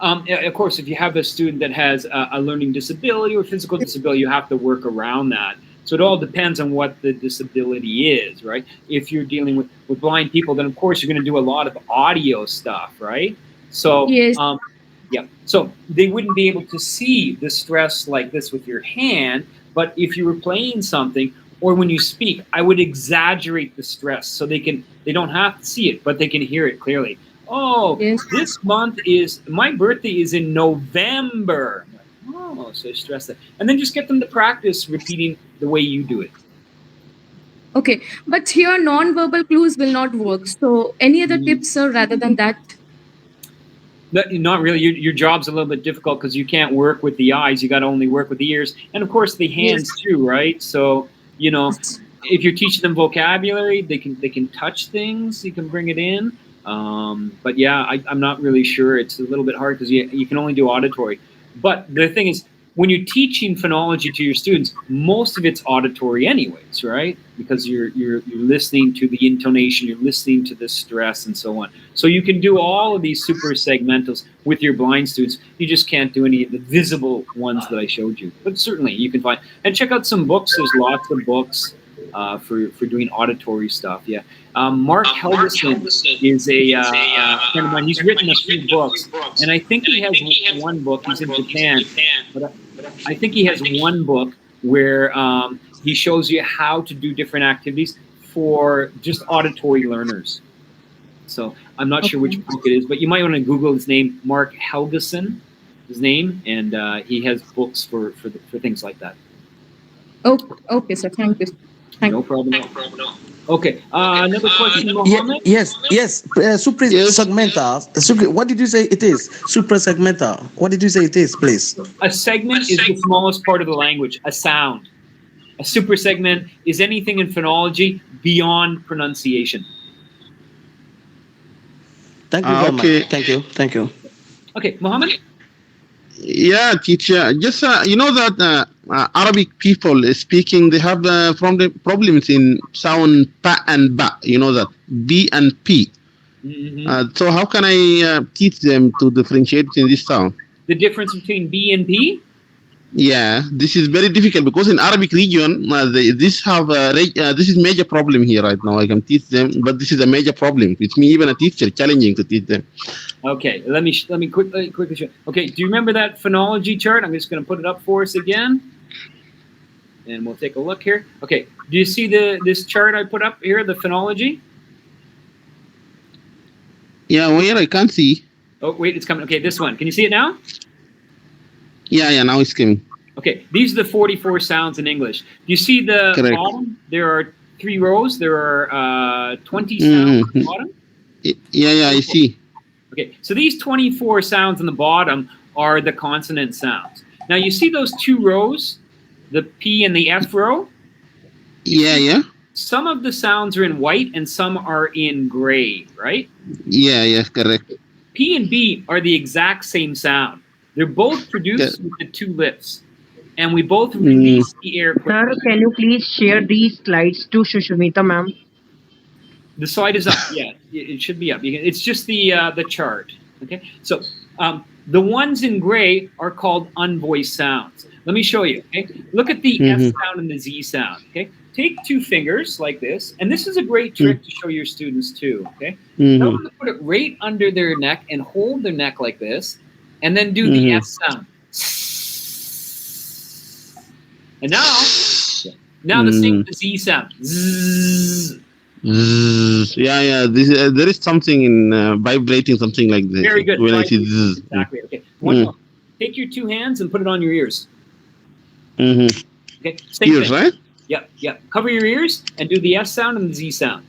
of course, if you have a student that has a learning disability or physical disability, you have to work around that. So it all depends on what the disability is, right? If you're dealing with blind people, then of course you're going to do a lot of audio stuff, right? So, Yes. yeah. So they wouldn't be able to see the stress like this with your hand, but if you were playing something or when you speak, I would exaggerate the stress so they don't have to see it, but they can hear it clearly. Oh, Yes. this month my birthday is in November. Oh, so stress that. And then just get them to practice repeating the way you do it. Okay, but here non-verbal clues will not work. So, any other tips, sir, rather than that? Not really. Your job's a little bit difficult because you can't work with the eyes. You got to only work with the ears, and of course the hands too, right? So if you're teaching them vocabulary, they can touch things. You can bring it in. But yeah, I'm not really sure. It's a little bit hard because you can only do auditory. But the thing is, when you're teaching phonology to your students, most of it's auditory anyways, right? Because you're listening to the intonation, you're listening to the stress and so on. So you can do all of these super segmentals with your blind students. You just can't do any of the visible ones that I showed you. But certainly you can find, and check out some books. There's lots of books for doing auditory stuff. Yeah. Mark Helgeson is a friend of mine. He's written a few books, and I think he has one book. He's in Japan, but I think he has one book where he shows you how to do different activities for just auditory learners. So I'm not sure which book it is, but you might want to Google his name, Mark Helgeson, his name, and he has books for things like that. Okay, sir. Thank you. No problem at all. Okay, another question, Mohammed? Yes. Suprasegmental. What did you say it is? Suprasegmental. What did you say it is, please? A segment is the smallest part of the language, a sound. A suprasegment is anything in phonology beyond pronunciation. Thank you very much. Thank you. Okay, Mohammed? Yeah, teacher. Just you know that Arabic people speaking, they have problems in sound pa and ba. You know that b and p. So how can I teach them to differentiate in this sound? The difference between b and p? Yeah, this is very difficult because in Arabic region, this is major problem here right now. I can teach them, but this is a major problem. It's me, even a teacher, challenging to teach them. Okay, let me quickly show. Okay, do you remember that phonology chart? I'm just going to put it up for us again, and we'll take a look here. Okay, do you see this chart I put up here, the phonology? Yeah, where I can't see. Oh, wait, it's coming. Okay, this one. Can you see it now? Yeah, now it's coming. Okay, these are the 44 sounds in English. Do you see the bottom? There are 3 rows. There are 20 sounds at the bottom. Yeah, I see. Okay, so these 24 sounds on the bottom are the consonant sounds. Now you see those 2 rows, the P and the F row? Yeah. Some of the sounds are in white and some are in gray, right? Yeah, correct. P and B are the exact same sound. They're both produced with the 2 lips. And we both release the air quickly. Sir, can you please share these slides to Shushmita ma'am? The slide is up. Yeah, it should be up. It's just the chart. Okay, so the ones in gray are called unvoiced sounds. Let me show you. Okay, look at the S sound and the Z sound. Okay, take 2 fingers like this, and this is a great trick to show your students too. Okay, now I'm going to put it right under their neck and hold their neck like this, and then do the S sound. And now the same with the Z sound. Zzz. Yeah. There is something in vibrating, something like this. Very good. When I see zzz. Exactly. Okay. One more. Take your 2 hands and put it on your ears. Okay. Same ears, thing. right? Yep. Cover your ears and do the S sound and the Z sound.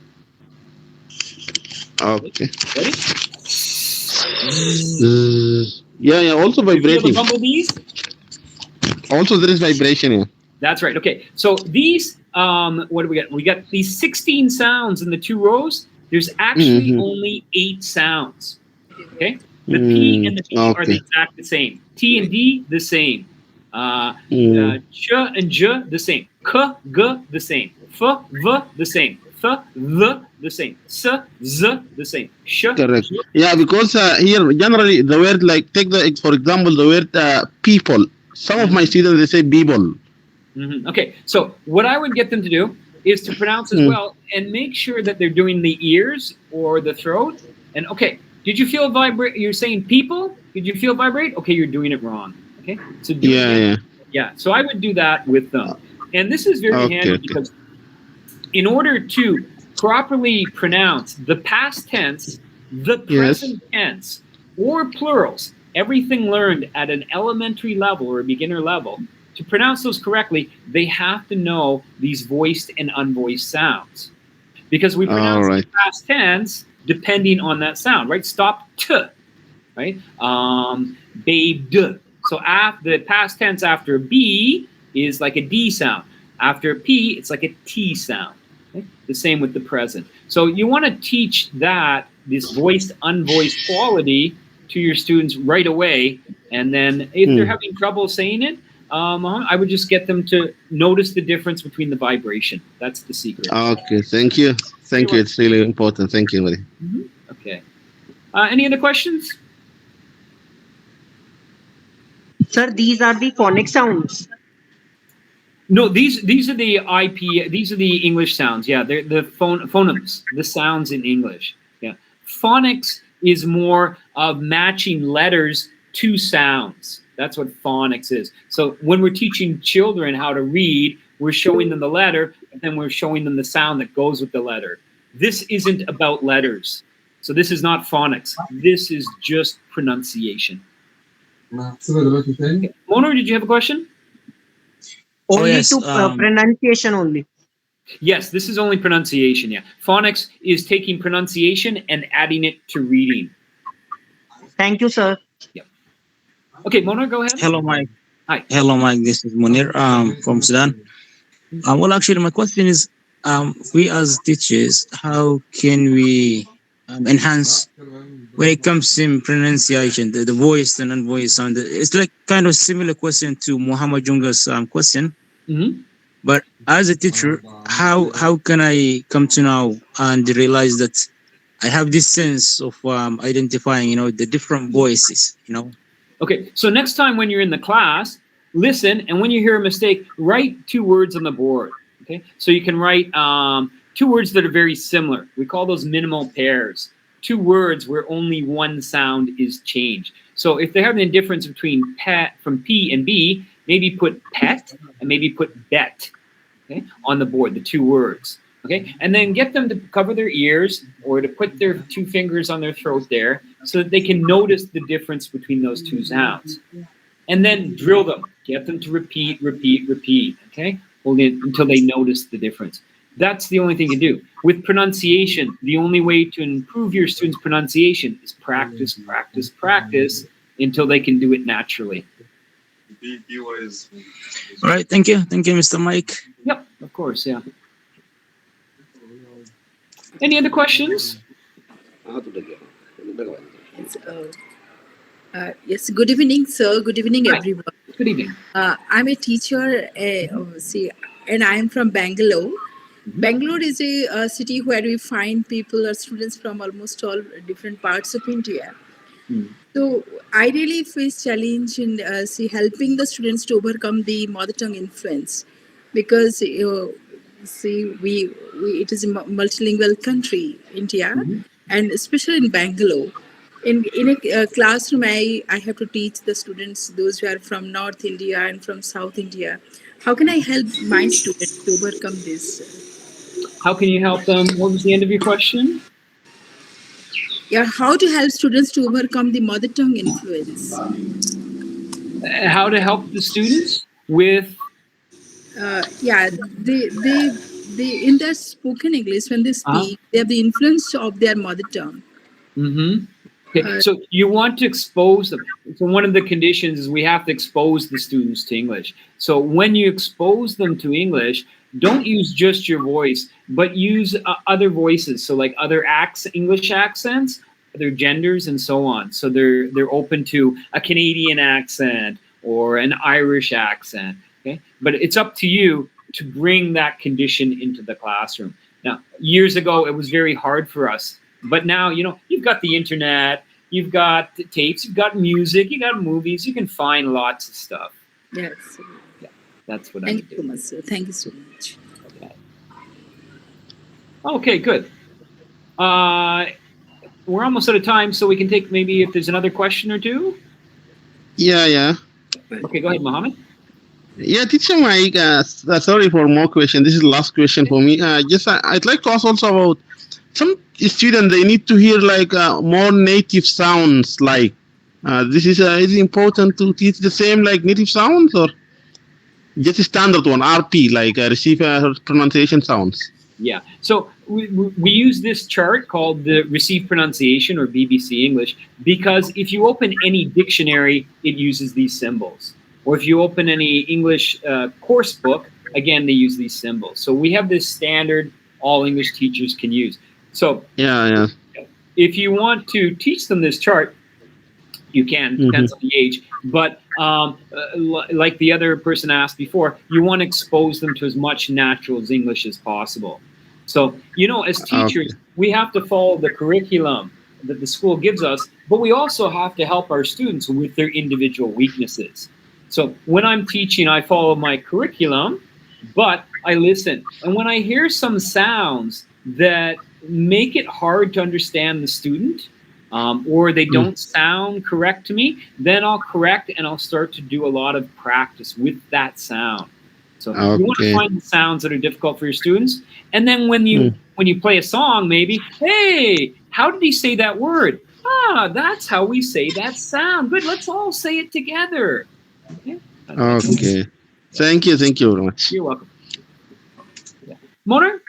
Okay. Ready? Yeah. Also vibrating. You feel the bumblebees? Also, there is vibration here. That's right. Okay. So these, what do we got? We got these 16 sounds in the 2 rows. There's actually only 8 sounds. Okay. The P and the P are the exact the same. T and D the same. Ch and J the same. K, G the same. F, V the same. Th, the same. S, Z the same. Sh. Correct. Yeah, because here generally the word for example the word people. Some of my students they say people. Okay, so what I would get them to do is to pronounce as well and make sure that they're doing the ears or the throat. And okay, did you feel vibrate? You're saying people? Did you feel vibrate? Okay, you're doing it wrong. Okay, so yeah. So I would do that with them, and this is very handy because in order to properly pronounce the past tense, the present tense, or plurals, everything learned at an elementary level or a beginner level, to pronounce those correctly, they have to know these voiced and unvoiced sounds. Because we pronounce the past tense depending on that sound, right? Stop t, right? Bathed. So the past tense after B is like a D sound. After P, it's like a T sound. Okay? The same with the present. So you want to teach this voiced, unvoiced quality to your students right away. And then if they're having trouble saying it, I would just get them to notice the difference between the vibration. That's the secret. Okay, thank you. It's really important. Thank you, buddy. Okay. Any other questions? Sir, these are the phonic sounds. No, these are the IP. These are the English sounds. Yeah, they're the phonemes, the sounds in English. Yeah, phonics is more of matching letters to sounds. That's what phonics is. So when we're teaching children how to read, we're showing them the letter, but then we're showing them the sound that goes with the letter. This isn't about letters. So this is not phonics. This is just pronunciation. Okay. Monor, did you have a question? Only yes, to pronunciation only. Yes, this is only pronunciation, yeah. Phonics is taking pronunciation and adding it to reading. Thank you, sir. Yep. Okay, Monor, go ahead. Hello, Mike. Hi. Hello, Mike. This is Munir from Sudan. Well, actually, my question is, we as teachers, how can we enhance when it comes to pronunciation, the voice and non-voice sound? It's like kind of similar question to Muhammad Junga's question. Mm-hmm. But as a teacher, how can I come to know and realize that I have this sense of identifying, the different voices, Okay, so next time when you're in the class, listen, and when you hear a mistake, write 2 words on the board. Okay, so you can write 2 words that are very similar. We call those minimal pairs. 2 words where only one sound is changed. So if they're having a difference between pet from P and B, maybe put pet and maybe put bet, okay, on the board, the 2 words. Okay, and then get them to cover their ears or to put their 2 fingers on their throat there so that they can notice the difference between those 2 sounds. And then drill them. Get them to repeat, repeat, repeat, okay, until they notice the difference. That's the only thing you do. With pronunciation, the only way to improve your students' pronunciation is practice, practice, practice until they can do it naturally. All right, thank you. Thank you, Mr. Mike. Yep, of course, yeah. Any other questions? Yes, good evening, sir. Good evening, Hi. everyone. Good evening. I'm a teacher, and I am from Bangalore. Bangalore is a city where we find people or students from almost all different parts of India. So I really face challenge in helping the students to overcome the mother tongue influence, because we it is a multilingual country, India, and especially in Bangalore. In a classroom, I have to teach the students, those who are from North India and from South India. How can I help my students to overcome this? How can you help them? What was the end of your question? Yeah, how to help students to overcome the mother tongue influence? How to help the students with? They in their spoken English, when they speak, they have the influence of their mother tongue. Mm-hmm. Okay, so you want to expose them. So one of the conditions is we have to expose the students to English. So when you expose them to English, don't use just your voice, but use other voices. So like other English accents, other genders, and so on. So they're open to a Canadian accent or an Irish accent. Okay, but it's up to you to bring that condition into the classroom. Now, years ago, it was very hard for us. But now, you've got the internet, you've got tapes, you've got music, you got movies, you can find lots of stuff. Yes. Yeah, that's what I Thank do. you so much, sir. Thank you so much. Okay, good. We're almost out of time, so we can take maybe if there's another question or two. Yeah. Okay, go ahead, Mohammed. Yeah, teacher Mike, sorry for more question. This is the last question for me. I'd like to ask also about some students, they need to hear more native sounds. This is it important to teach the same like native sounds, or just a standard one, RP, receive pronunciation sounds? Yeah, so we use this chart called the Received Pronunciation, or BBC English, because if you open any dictionary, it uses these symbols. Or if you open any English course book, again, they use these symbols. So we have this standard all English teachers can use. So yeah. If you want to teach them this chart, you can, depends on the age. But like the other person asked before, you want to expose them to as much natural English as possible. So, as teachers, we have to follow the curriculum that the school gives us, but we also have to help our students with their individual weaknesses. So when I'm teaching, I follow my curriculum, but I listen. And when I hear some sounds that make it hard to understand the student, or they don't sound correct to me, then I'll correct and I'll start to do a lot of practice with that sound. So you want to Okay. find the sounds that are difficult for your students, and then when Mm. you play a song, maybe, hey, how did he say that word? Ah, that's how we say that sound. Good, let's all say it together. Okay, that's Okay. Thank you. Thank you very much. You're welcome. Yeah. Moner?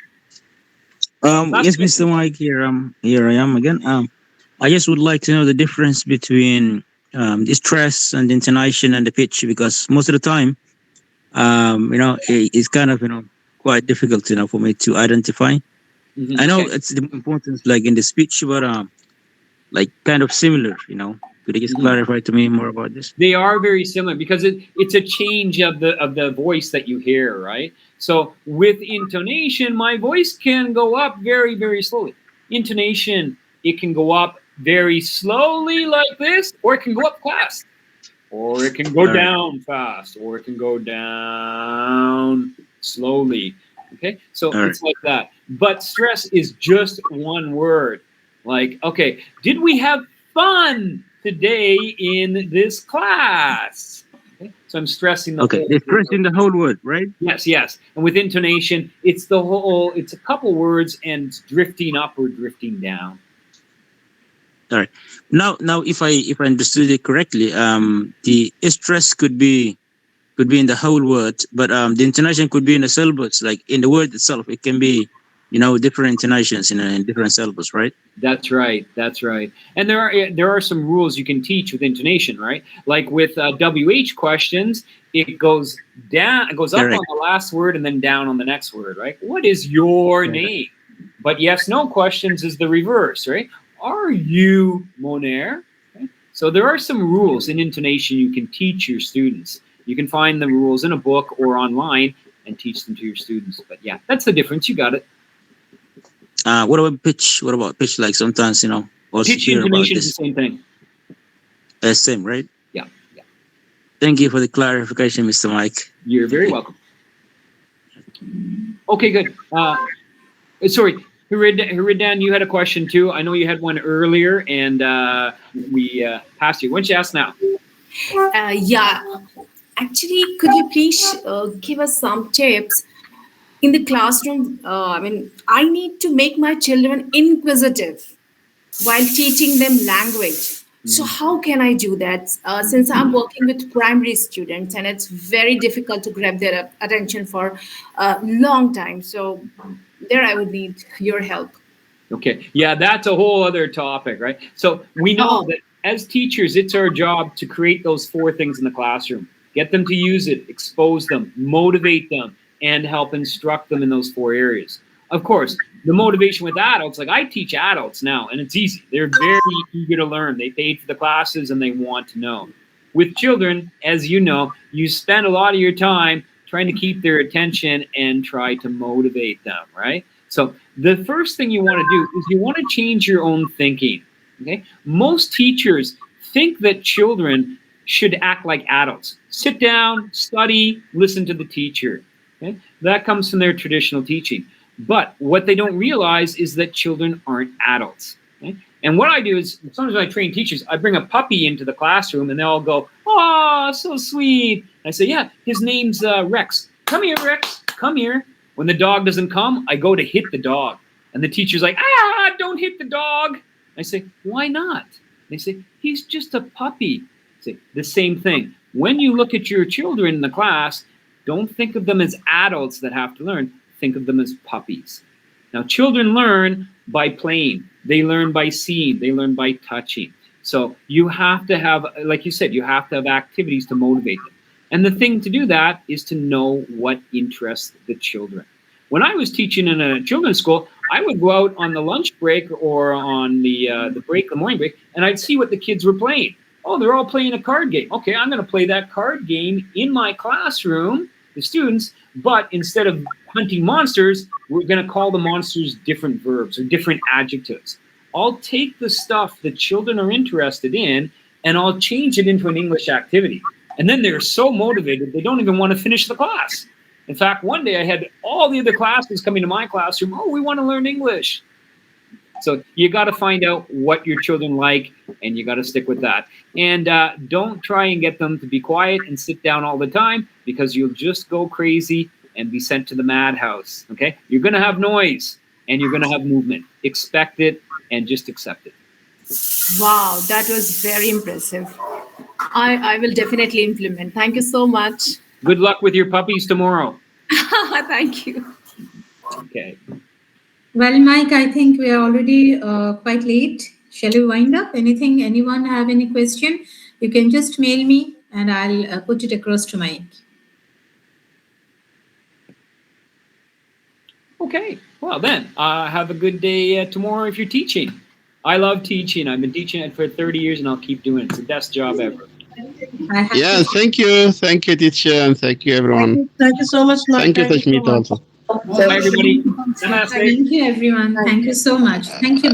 Last Yes, question. Mr. Mike, here I am again. I just would like to know the difference between the stress and the intonation and the pitch, because most of the time, it's kind of, quite difficult, for me to identify. I know Okay. it's the importance, like in the speech, but like kind of similar. Could you just clarify to me more about this? They are very similar because it's a change of the voice that you hear, right? So with intonation, my voice can go up very, very slowly. Intonation, it can go up very slowly like this, or it can go up fast, or it can go All right. down fast, or it can go down slowly. Okay, so All right. it's like that. But stress is just one word. Like, okay, did we have fun today in this class? Okay, so I'm stressing the Okay, whole they're word. stressing the whole word, right? Yes, yes. And with intonation, it's the whole, it's a couple words and it's drifting up or drifting down. All right. Now, if I understood it correctly, the stress could be in the whole word, but the intonation could be in the syllables, like in the word itself. It can be, different intonations in different syllables, right? That's right. That's right. And there are some rules you can teach with intonation, right? Like with WH questions, it goes down, it goes up Correct. on the last word and then down on the next word, right? What is your name? But yes, no questions is the reverse, right? Are you Moner? Okay. So there are some rules in intonation you can teach your students. You can find the rules in a book or online and teach them to your students. But yeah, that's the difference. You got it. What about pitch? What about pitch? Like sometimes, also Pitch hear about intonation is the this. same thing. Same, right? Yeah. Yeah. Thank you for the clarification, Mr. Mike. You're very welcome. Okay, good. Sorry, Huridan, you had a question too. I know you had one earlier, and we passed you. Why don't you ask now? Yeah. Actually, could you please give us some tips in the classroom? I need to make my children inquisitive while teaching them language. So how can I do that? Since I'm working with primary students and it's very difficult to grab their attention for a long time. So there I would need your help. Okay, yeah, that's a whole other topic, right? So we know that as teachers, it's our job to create those four things in the classroom. Get them to use it, expose them, motivate them, and help instruct them in those four areas. Of course, the motivation with adults, like I teach adults now, and it's easy. They're very eager to learn. They paid for the classes and they want to know. With children, as you know, you spend a lot of your time trying to keep their attention and try to motivate them, right? So the first thing you want to do is you want to change your own thinking. Okay? Most teachers think that children should act like adults. Sit down, study, listen to the teacher. Okay? That comes from their traditional teaching. But what they don't realize is that children aren't adults. Okay? And what I do is sometimes when I train teachers, I bring a puppy into the classroom and they all go, "Oh, so sweet." I say, "Yeah, his name's Rex. Come here, Rex. Come here." When the dog doesn't come, I go to hit the dog. And the teacher's like, don't hit the dog. I say, why not? They say, he's just a puppy. I say, the same thing. When you look at your children in the class, don't think of them as adults that have to learn. Think of them as puppies. Now, children learn by playing. They learn by seeing. They learn by touching. So you have to have, like you said, you have to have activities to motivate them. And the thing to do that is to know what interests the children. When I was teaching in a children's school, I would go out on the lunch break or on the break, the morning break, and I'd see what the kids were playing. Oh, they're all playing a card game. Okay, I'm going to play that card game in my classroom, the students, but instead of hunting monsters, we're going to call the monsters different verbs or different adjectives. I'll take the stuff that children are interested in and I'll change it into an English activity. And then they're so motivated, they don't even want to finish the class. In fact, one day I had all the other classes coming to my classroom. Oh, we want to learn English. So you got to find out what your children like, and you got to stick with that. And don't try and get them to be quiet and sit down all the time, because you'll just go crazy and be sent to the madhouse. Okay, you're going to have noise and you're going to have movement. Expect it and just accept it. Wow, that was very impressive. I will definitely implement. Thank you so much. Good luck with your puppies tomorrow. Thank you. Okay. Well, Mike, I think we are already quite late. Shall we wind up? Anyone have any question? You can just mail me and I'll put it across to Mike. Okay. Well, then, have a good day tomorrow if you're teaching. I love teaching. I've been teaching it for 30 years and I'll keep doing it. It's the best job ever. Yeah, thank you, teacher, and thank you, everyone. Thank you so much, Mike. Thank you, Thank you so Tashmita, much. also. Bye, everybody. Namaste. Thank you, everyone. Thank you so much. Thank you.